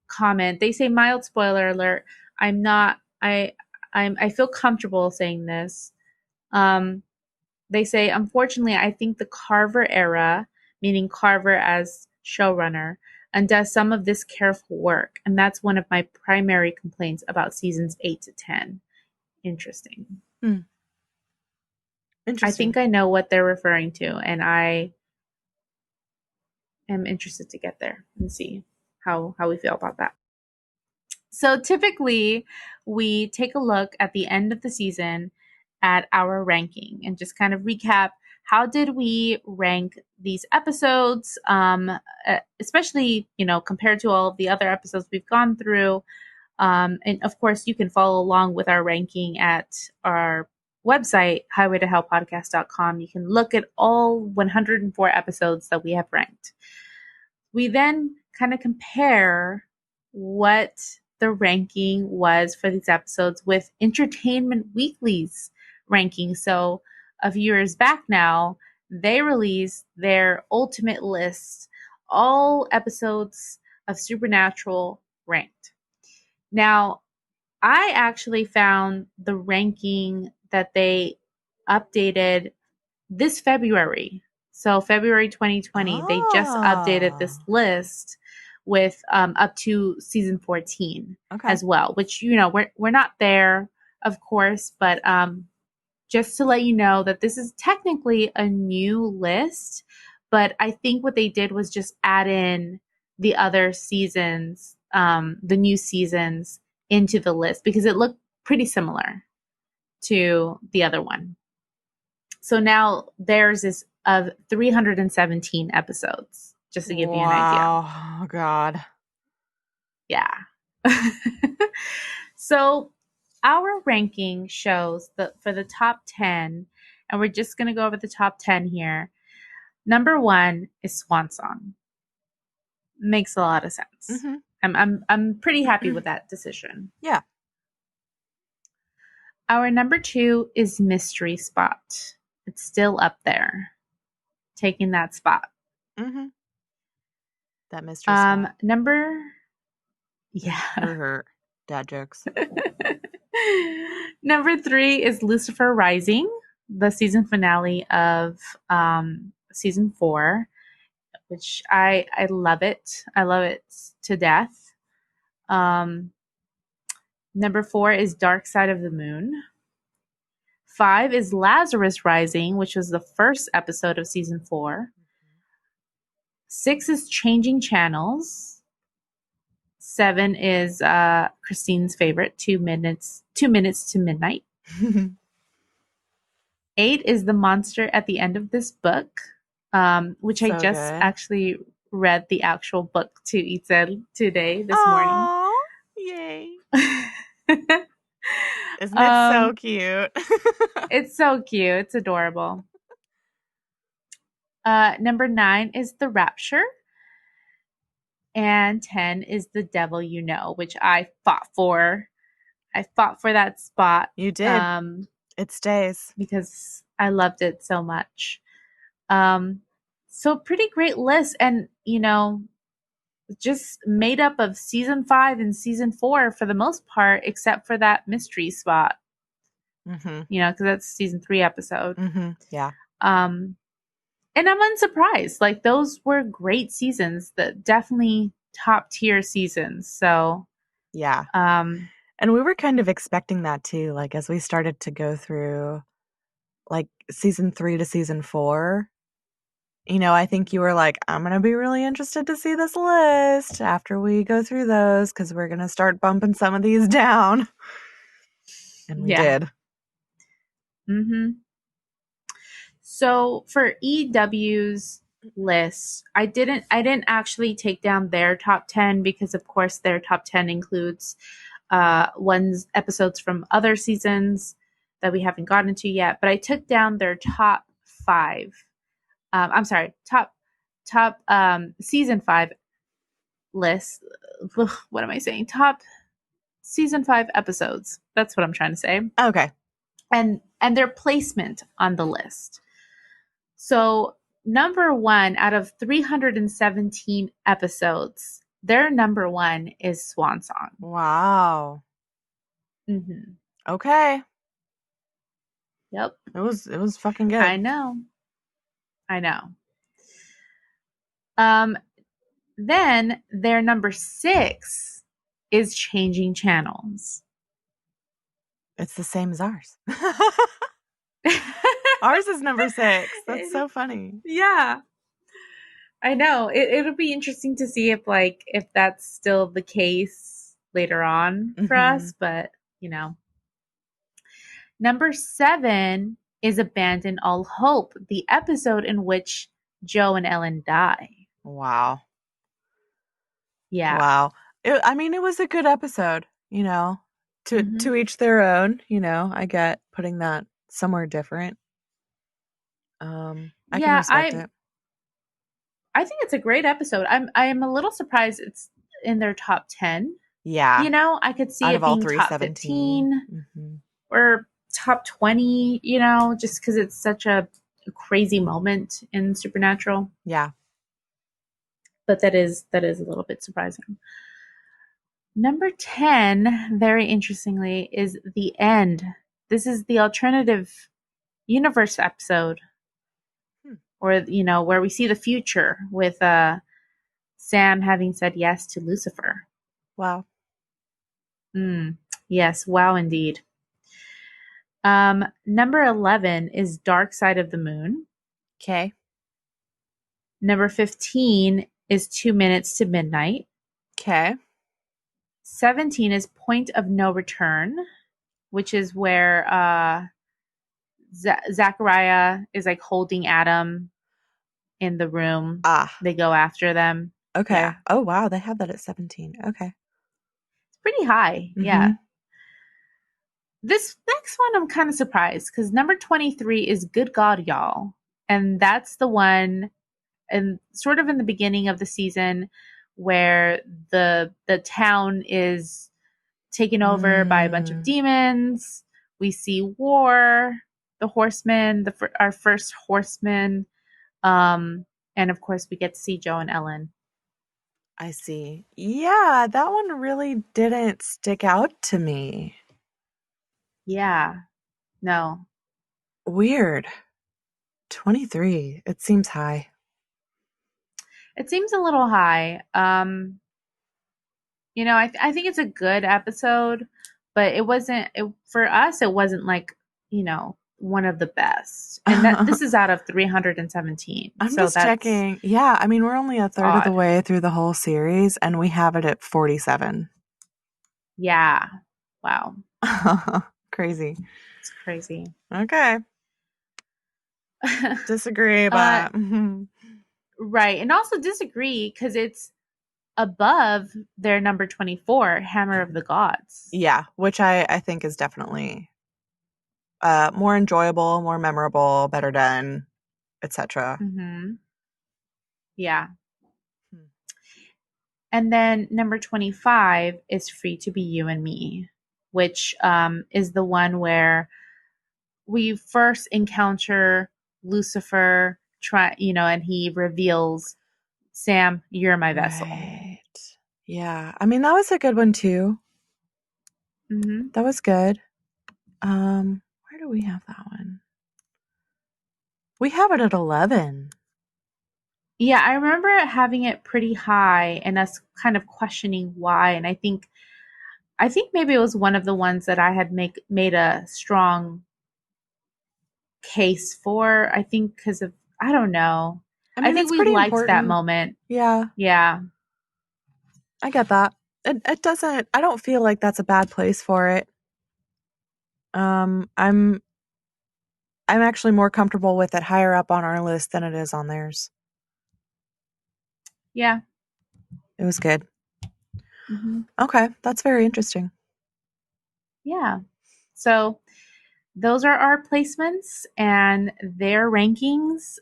C: comment. They say, mild spoiler alert. I feel comfortable saying this. They say, unfortunately, I think the Carver era, meaning Carver as showrunner, undoes some of this careful work. And that's one of my primary complaints about seasons 8 to 10. Interesting. I think I know what they're referring to, and I am interested to get there and see how we feel about that. So typically, we take a look at the end of the season at our ranking and just kind of recap how did we rank these episodes, especially, you know, compared to all of the other episodes we've gone through. And of course, you can follow along with our ranking at our website, highwaytohellpodcast.com. You can look at all 104 episodes that we have ranked. We then kind of compare what the ranking was for these episodes with Entertainment Weekly's ranking. So a few years back now, they released their ultimate list, all episodes of Supernatural ranked. Now, I actually found the ranking that they updated this February. So February 2020, they just updated this list with up to season 14 as well, which, you know, we're not there, of course, but just to let you know that this is technically a new list, but I think what they did was just add in the other seasons, the new seasons into the list because it looked pretty similar to the other one. So now theirs is of 317 episodes, just to give you an idea.
B: Oh, God.
C: Yeah. So our ranking shows that for the top 10, and we're just going to go over the top 10 here. Number 1 is Swan Song. Makes a lot of sense. I'm pretty happy with that decision.
B: Yeah.
C: Our number 2 is Mystery Spot. It's still up there, taking that spot.
B: Mm-hmm. That mystery spot.
C: Yeah.
B: Dad jokes.
C: Number 3 is Lucifer Rising, the season finale of season 4, which I love it. I love it to death. Number 4 is Dark Side of the Moon. 5 is Lazarus Rising, which was the first episode of season 4. 6 is Changing Channels. 7 is Christine's favorite, 2 minutes to midnight. 8 is The Monster at the End of This Book, which I just
B: good.
C: actually read the actual book to Itzel today, this morning.
B: Yay. Isn't it so cute?
C: It's so cute. It's adorable. Number 9 is The Rapture. And 10 is The Devil You Know, which I fought for. I fought for that spot.
B: You did. It stays.
C: Because I loved it so much. So pretty great list. And, just made up of season 5 and season 4 for the most part, except for that mystery spot.
B: Mm-hmm.
C: Because that's season 3 episode.
B: Mm-hmm. Yeah.
C: And I'm unsurprised. Like, those were great seasons, that definitely top tier seasons. So
B: yeah. And we were kind of expecting that too. Like, as we started to go through like season 3 to season 4, I think you were like, I'm going to be really interested to see this list after we go through those, because we're going to start bumping some of these down. And we did.
C: Mm-hmm. So for EW's list, I didn't actually take down their top 10, because of course their top 10 includes episodes from other seasons that we haven't gotten to yet. But I took down their top 5. I'm sorry, top season 5 list. What am I saying? Top season 5 episodes. That's what I'm trying to say.
B: Okay.
C: And their placement on the list. So number 1 out of 317 episodes, their number 1 is Swan Song.
B: Wow.
C: Mm-hmm.
B: Okay.
C: Yep.
B: It was fucking good.
C: I know. Then their number 6 is Changing Channels.
B: It's the same as ours. Ours is number 6. That's so funny.
C: Yeah. I know. It'll be interesting to see if that's still the case later on for us, but Number 7 is Abandon All Hope, the episode in which Joe and Ellen die.
B: Wow.
C: Yeah.
B: Wow. It was a good episode, to each their own, I get putting that somewhere different. I can respect it.
C: I think it's a great episode. I am a little surprised it's in their top 10.
B: Yeah.
C: I could see it being top 15 or top 20, just because it's such a crazy moment in Supernatural.
B: Yeah.
C: But that is a little bit surprising. Number 10, very interestingly, is The End. This is the alternative universe episode. Or, where we see the future with Sam having said yes to Lucifer.
B: Wow.
C: Yes, wow indeed. Number 11 is Dark Side of the Moon.
B: Okay.
C: Number 15 is 2 Minutes to Midnight.
B: Okay.
C: 17 is Point of No Return, which is where Zachariah is like holding Adam in the room. They go after them.
B: Okay. Yeah. Oh, wow. They have that at 17. Okay.
C: It's pretty high. Yeah. This next one, I'm kind of surprised, because number 23 is Good God, Y'all. And that's the one, and sort of in the beginning of the season, where the town is taken over by a bunch of demons. We see war. the horsemen, our first horsemen, and of course we get to see Joe and Ellen.
B: I see. Yeah, that one really didn't stick out to me.
C: Yeah, no,
B: Weird. 23. It seems high.
C: it seems a little high. I think it's a good episode, but it wasn't for us. It wasn't like one of the best, and that this is out of 317,
B: I'm
C: so
B: just
C: that's
B: checking. Yeah, I mean, we're only a third of the
C: odd.
B: way through the whole series, and we have it at 47.
C: Yeah, wow,
B: Crazy.
C: it's crazy.
B: Okay. Disagree, but
C: right, and also disagree because it's above their number 24, Hammer of the Gods.
B: yeah, which I think is definitely more enjoyable, more memorable, better done, etc.
C: Mm-hmm. Yeah.
B: Hmm.
C: And then number 25 is Free to Be You and Me, which is the one where we first encounter Lucifer, and he reveals, Sam, you're my vessel.
B: Right. Yeah. I mean, that was a good one too.
C: Mm-hmm.
B: That was good. Where do we have that one? We have it at 11.
C: Yeah, I remember having it pretty high and us kind of questioning why. And I think maybe it was one of the ones that I had made a strong case for. I think because of, I don't know.
B: I
C: I
B: mean,
C: think
B: it's
C: we
B: pretty
C: liked that
B: important.
C: moment.
B: Yeah,
C: Yeah.
B: I get that. It doesn't, I don't feel like that's a bad place for it. I'm actually more comfortable with it higher up on our list than it is on theirs.
C: Yeah.
B: It was good.
C: Hmm.
B: Okay, that's very interesting.
C: Yeah. So those are our placements and their rankings.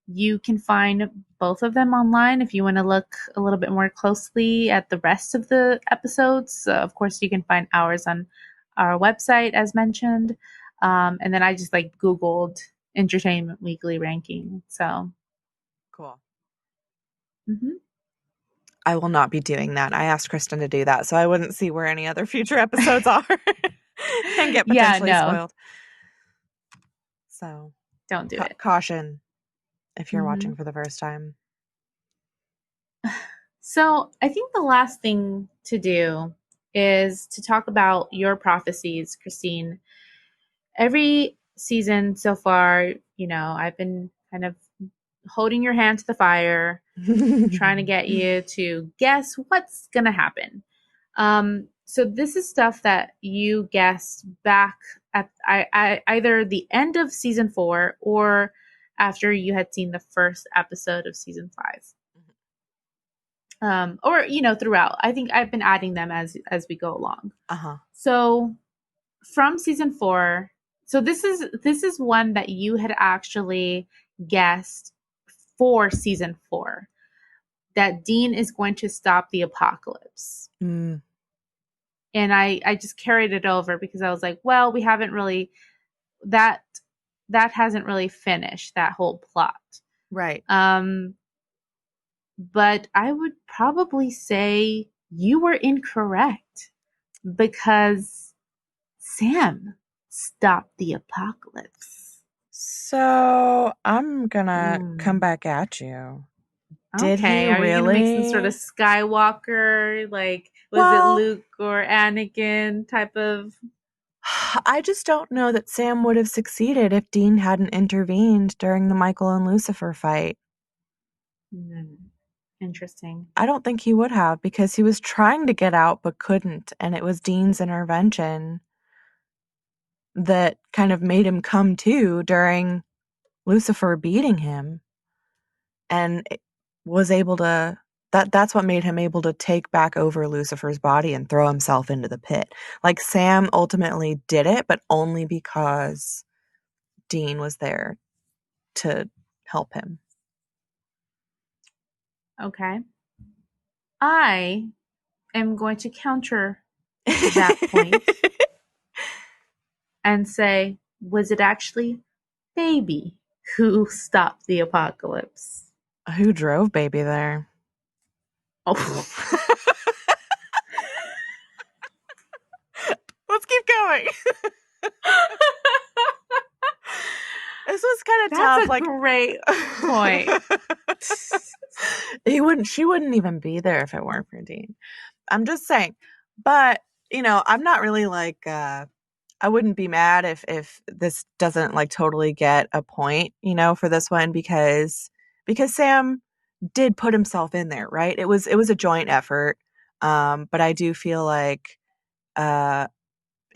C: You can find both of them online if you want to look a little bit more closely at the rest of the episodes. Of course, you can find ours on our website, as mentioned. And then I just like Googled Entertainment Weekly ranking. So,
B: Cool.
C: mhm.
B: I will not be doing that. I asked Kristen to do that, so I wouldn't see where any other future episodes are and get
C: Yeah,
B: potentially
C: no,
B: spoiled. So,
C: don't do it.
B: caution if you're
C: Hmm.
B: watching for the first time.
C: So I think the last thing to do is to talk about your prophecies, Christine. Every season so far, I've been kind of holding your hand to the fire, trying to get you to guess what's going to happen. So this is stuff that you guessed back at either the end of season 4 or after you had seen the first episode of season 5. Or throughout. I think I've been adding them as we go along.
B: Uh-huh.
C: So from season 4, so this is one that you had actually guessed for season 4, that Dean is going to stop the apocalypse.
B: Mm,
C: And I just carried it over because I was like, well, we haven't really that hasn't really finished that whole plot.
B: right.
C: But I would probably say you were incorrect because Sam stopped the apocalypse.
B: So, I'm gonna come
C: Mm.
B: back at you. Did he
C: Okay, are you gonna make some sort of
B: really?
C: Skywalker, like was it
B: Well,
C: Luke or Anakin type of?
B: I just don't know that Sam would have succeeded if Dean hadn't intervened during the Michael and Lucifer fight.
C: Interesting.
B: I don't think he would have because he was trying to get out but couldn't, and it was Dean's intervention that kind of made him come to during Lucifer beating him and was able to that's what made him able to take back over Lucifer's body and throw himself into the pit. Like Sam ultimately did it, but only because Dean was there to help him.
C: Okay. I am going to counter that point and say was it actually Baby who stopped the apocalypse?
B: Who drove Baby there?
C: Oh.
B: Let's keep going. This was kind of
C: That's
B: tough.
C: a great point.
B: She wouldn't even be there if it weren't for Dean. I'm just saying. But, I'm not really like I wouldn't be mad if this doesn't like totally get a point, for this one because Sam did put himself in there, right? It was a joint effort. But I do feel like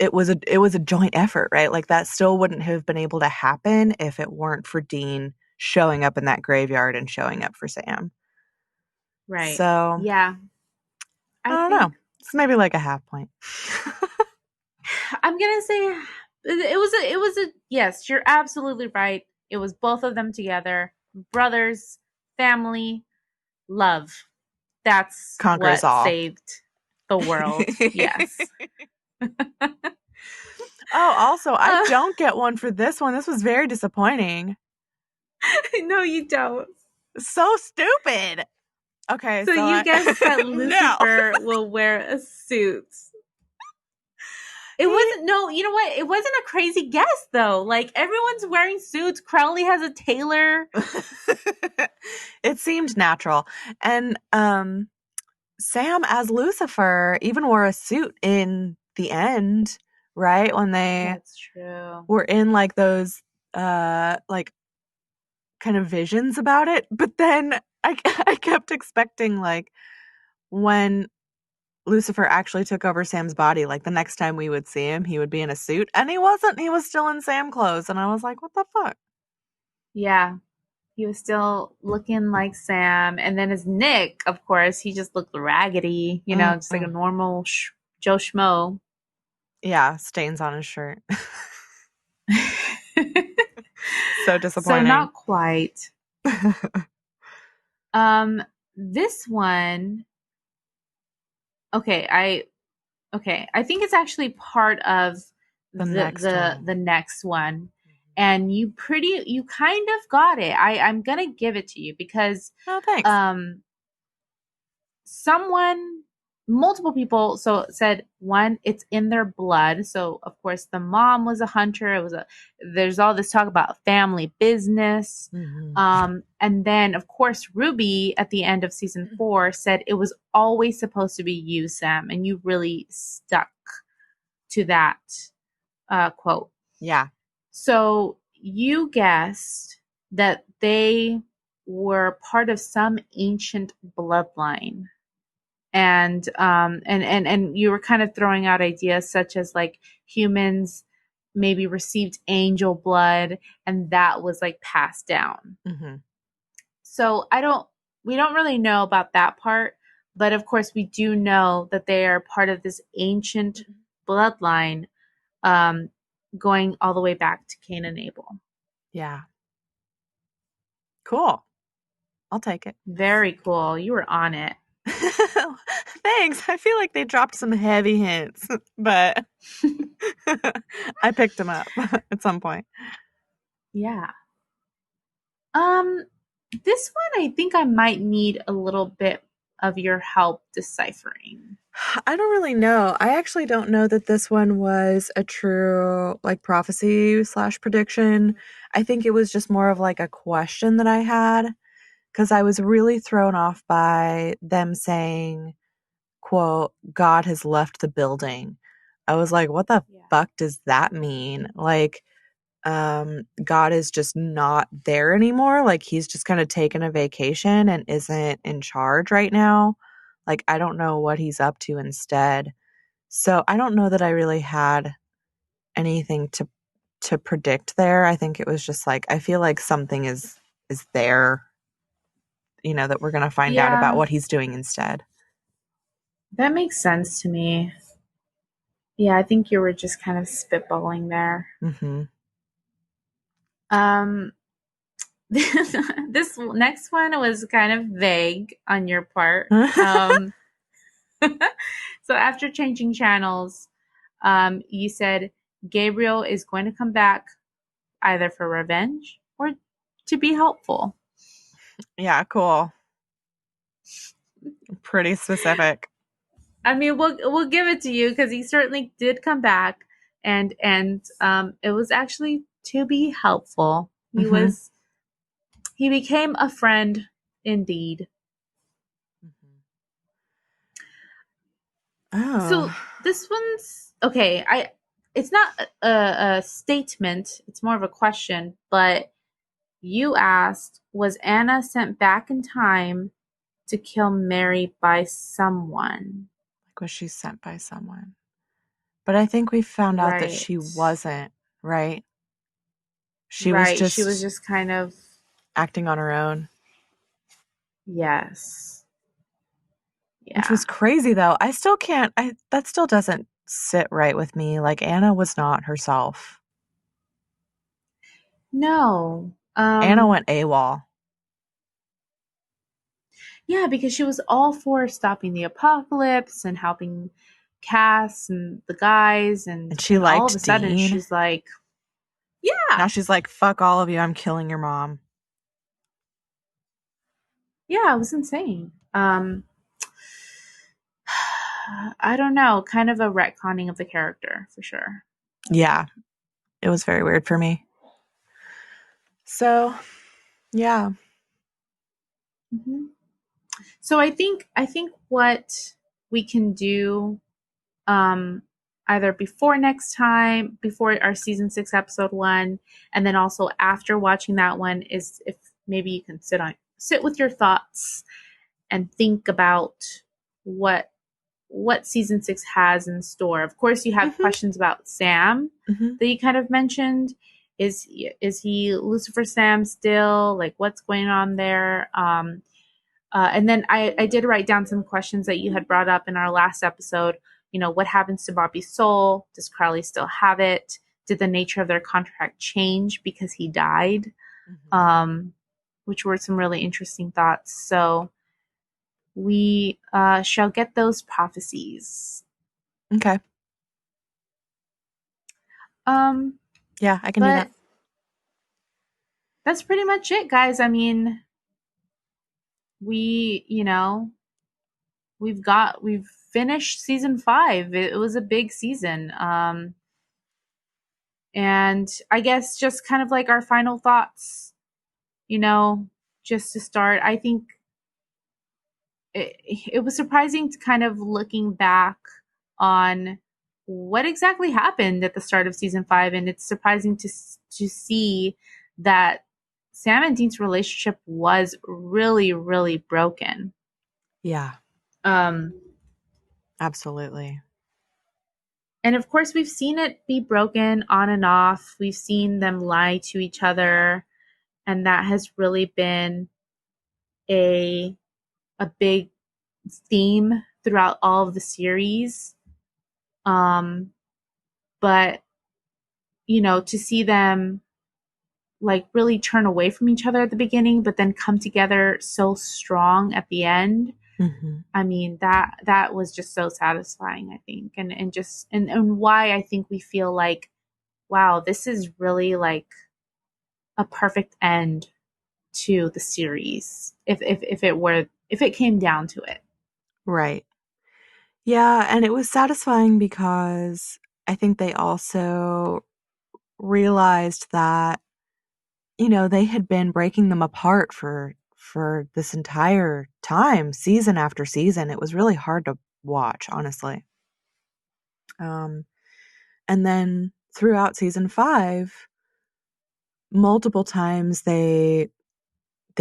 B: it was a joint effort, right? Like that still wouldn't have been able to happen if it weren't for Dean showing up in that graveyard and showing up for Sam.
C: Right.
B: So
C: Yeah.
B: I don't know. It's maybe like a half point.
C: I'm gonna say it was a yes, you're absolutely right. It was both of them together. Brothers, family, love. That's
B: Conquers
C: what
B: all.
C: saved the world. Yes.
B: Oh, also, I don't get one for this one. This was very disappointing.
C: No, you don't.
B: So stupid. Okay,
C: So you guessed that Lucifer
B: No.
C: will wear a suit. It wasn't, no, you know what? It wasn't a crazy guess though. Like everyone's wearing suits. Crowley has a tailor.
B: It seemed natural. And Sam as Lucifer even wore a suit in the end, right? When they
C: That's true.
B: were in like those like kind of visions about it. But then I kept expecting like when Lucifer actually took over Sam's body, like the next time we would see him, he would be in a suit. And he wasn't. He was still in Sam clothes. And I was like, what the fuck?
C: Yeah. He was still looking like Sam. And then as Nick, of course, he just looked raggedy, just like a normal Joe Schmo.
B: Yeah, stains on his shirt. So disappointing.
C: So not quite. This one, okay, I think it's actually part of the next one. And you kind of got it. I'm gonna give it to you because
B: thanks.
C: Multiple people said one, it's in their blood. So of course the mom was a hunter. There's all this talk about family business.
B: Mm-hmm.
C: And then of course Ruby at the end of season 4 said it was always supposed to be you, Sam, and you really stuck to that quote.
B: Yeah.
C: So you guessed that they were part of some ancient bloodline. And you were kind of throwing out ideas such as like humans maybe received angel blood and that was like passed down.
B: Mm-hmm.
C: So we don't really know about that part, but of course we do know that they are part of this ancient bloodline, going all the way back to Cain and Abel.
B: Yeah. Cool. I'll take it.
C: Very cool. You were on it.
B: Thanks. I feel like they dropped some heavy hints, but I picked them up at some point.
C: Yeah. This one I think I might need a little bit of your help deciphering.
B: I don't really know. I actually don't know that this one was a true like prophecy / prediction. I think it was just more of like a question that I had because I was really thrown off by them saying, quote, God has left the building. I was like, what the fuck does that mean? Like, God is just not there anymore. Like he's just kind of taken a vacation and isn't in charge right now. Like I don't know what he's up to instead. So I don't know that I really had anything to predict there. I think it was just like I feel like something is there, that we're going to find out about what he's doing instead.
C: That makes sense to me. Yeah, I think you were just kind of spitballing there.
B: Mm-hmm.
C: This next one was kind of vague on your part. So after changing channels, you said Gabriel is going to come back either for revenge or to be helpful.
B: Yeah, cool. Pretty specific.
C: I mean, we'll give it to you because he certainly did come back, and it was actually to be helpful.
B: Mm-hmm.
C: He became a friend indeed. So
B: Oh,
C: this one's okay. It's not a statement. It's more of a question. But you asked, was Anna sent back in time to kill Mary by someone?
B: like was she sent by someone? But I think we found out that
C: Right.
B: she wasn't, right? She was
C: Right. She was
B: just
C: just kind of
B: acting on her own,
C: yes.
B: which
C: Yeah.
B: was crazy though. I still can't, that still doesn't sit right with me. Like Anna was not herself.
C: No.
B: Anna went AWOL
C: Yeah, because she was all for stopping the apocalypse and helping Cass and the guys
B: and she
C: and all of a
B: liked
C: sudden
B: Dean.
C: she's like, yeah.
B: Now she's like, fuck all of you. I'm killing your mom.
C: Yeah, it was insane. I don't know, kind of a retconning of the character for sure.
B: Yeah, it was very weird for me. So, yeah.
C: Hmm. So I think what we can do, um, either before next time, before our season 6 episode 1, and then also after watching that one, is if maybe you can sit with your thoughts and think about what what season 6 has in store. Of course, you have
B: Hmm.
C: questions about Sam
B: Hmm.
C: that you kind of mentioned. Is he Lucifer Sam still? Like, what's going on there? And then I did write down some questions that you had brought up in our last episode. You know, what happens to Bobby's soul? Does Crowley still have it? Did the nature of their contract change because he died?
B: Hmm.
C: Um, which were some really interesting thoughts. So we shall get those prophecies.
B: Okay.
C: Um,
B: Yeah, I can do that.
C: but that's pretty much it, guys. I mean, we, we've finished season 5. It was a big season. And I guess just kind of like our final thoughts, you know, just to start, I think it was surprising to kind of looking back on what exactly happened at the start of season 5, and it's surprising to see that Sam and Dean's relationship was really really broken.
B: Yeah,
C: um
B: absolutely.
C: and of course we've seen it be broken on and off. We've seen them lie to each other, and that has really been a a big theme throughout all of the series. um but to see them like really turn away from each other at the beginning but then come together so strong at the end,
B: Hmm.
C: I mean, that was just so satisfying, I think. And why I think we feel like, wow, this is really like a perfect end to the series, if it came down to it.
B: Right. Yeah, and it was satisfying because I think they also realized that, they had been breaking them apart for this entire time, season after season. It was really hard to watch, honestly. Um, and then throughout season 5, multiple times they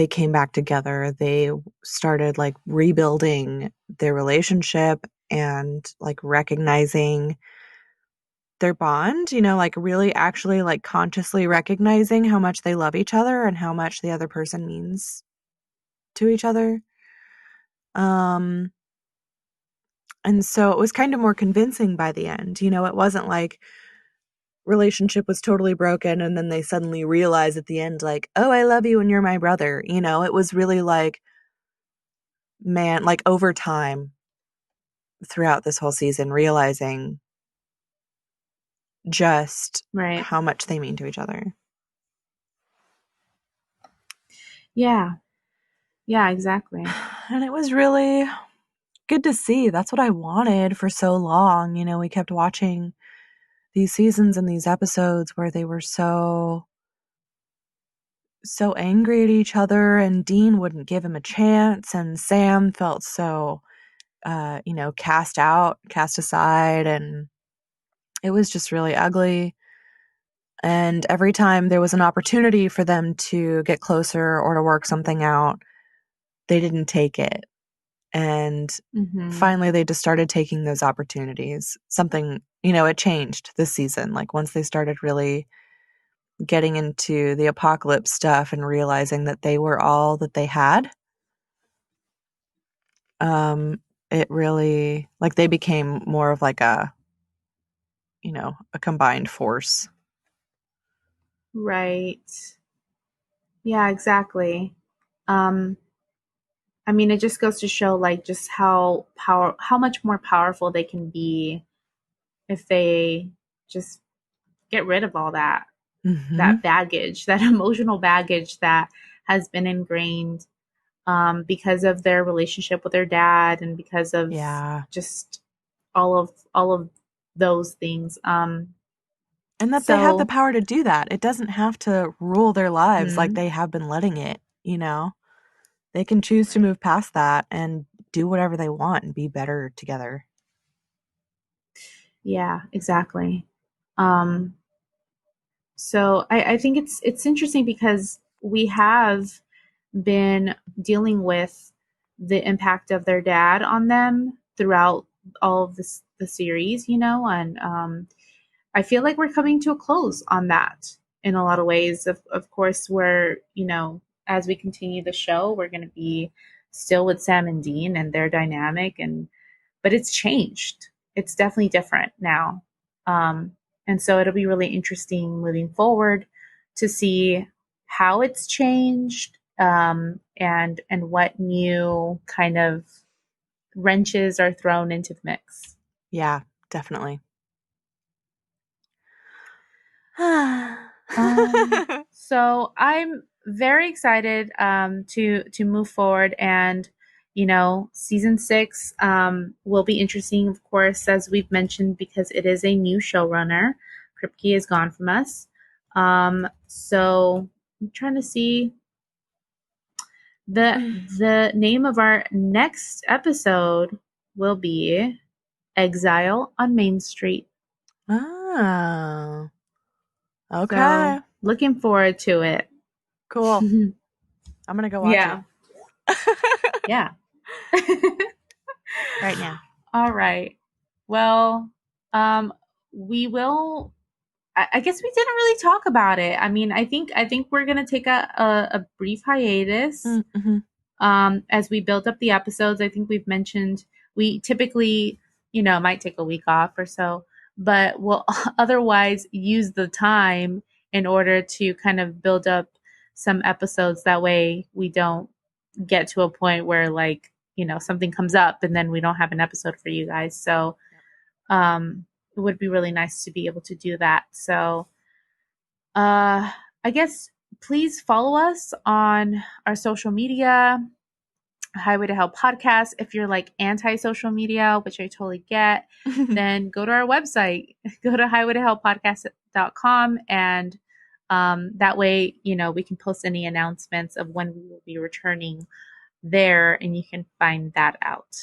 B: came back together. They started like rebuilding their relationship and like recognizing their bond, like really actually like consciously recognizing how much they love each other and how much the other person means to each other. Um and so it was kind of more convincing by the end. It wasn't like relationship was totally broken and then they suddenly realize at the end like, "Oh, I love you and you're my brother." It was really like, man, like over time throughout this whole season realizing just
C: Right.
B: how much they mean to each other.
C: Yeah. Yeah, exactly.
B: And it was really good to see. That's what I wanted for so long. You know, we kept watching these seasons and these episodes where they were so angry at each other, and Dean wouldn't give him a chance, and Sam felt so cast aside, and it was just really ugly. And every time there was an opportunity for them to get closer or to work something out, they didn't take it. And finally they just started taking those opportunities. Something, it changed this season. Like once they started really getting into the apocalypse stuff and realizing that they were all that they had, it really, like, they became more of like a combined force.
C: Right. Yeah, exactly. I mean, it just goes to show like just how much more powerful they can be if they just get rid of all that baggage, that emotional baggage that has been ingrained because of their relationship with their dad and because of just all of those things.
B: And that they have the power to do that. It doesn't have to rule their lives like they have been letting it, They can choose to move past that and do whatever they want and be better together.
C: Yeah, exactly. So I think it's interesting because we have been dealing with the impact of their dad on them throughout all of the series, and I feel like we're coming to a close on that in a lot of ways. Of course, we're, as we continue the show, we're going to be still with Sam and Dean and their dynamic, but it's changed. It's definitely different now. And so it'll be really interesting moving forward to see how it's changed, and what new kind of wrenches are thrown into the mix.
B: Yeah, definitely.
C: So I'm very excited to move forward, and season 6 will be interesting, of course, as we've mentioned, because it is a new showrunner. Kripke is gone from us. So I'm trying to see the name of our next episode will be Exile on Main Street.
B: Oh. Okay.
C: So looking forward to it.
B: Cool. I'm going to go watch it.
C: Yeah.
B: Right now.
C: All right. Well, we will. I guess we didn't really talk about it. I mean, I think we're gonna take a brief hiatus. As we build up the episodes. I think we've mentioned we typically, might take a week off or so, but we'll otherwise use the time in order to kind of build up some episodes. That way, we don't get to a point where something comes up and then we don't have an episode for you guys. So it would be really nice to be able to do that. So I guess please follow us on our social media, Highway to Hell podcast. If you're like anti-social media, which I totally get, then go to our website, go to highwaytohellpodcast.com, and that way, we can post any announcements of when we will be returning there, and you can find that out.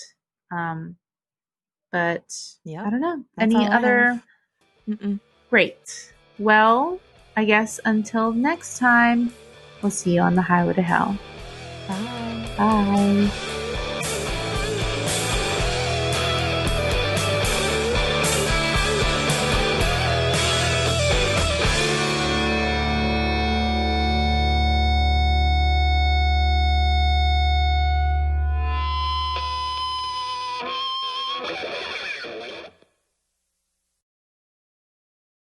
C: But I don't know. Any other? Great. Well, I guess until next time, we'll see you on the Highway to Hell.
B: Bye.
C: Bye.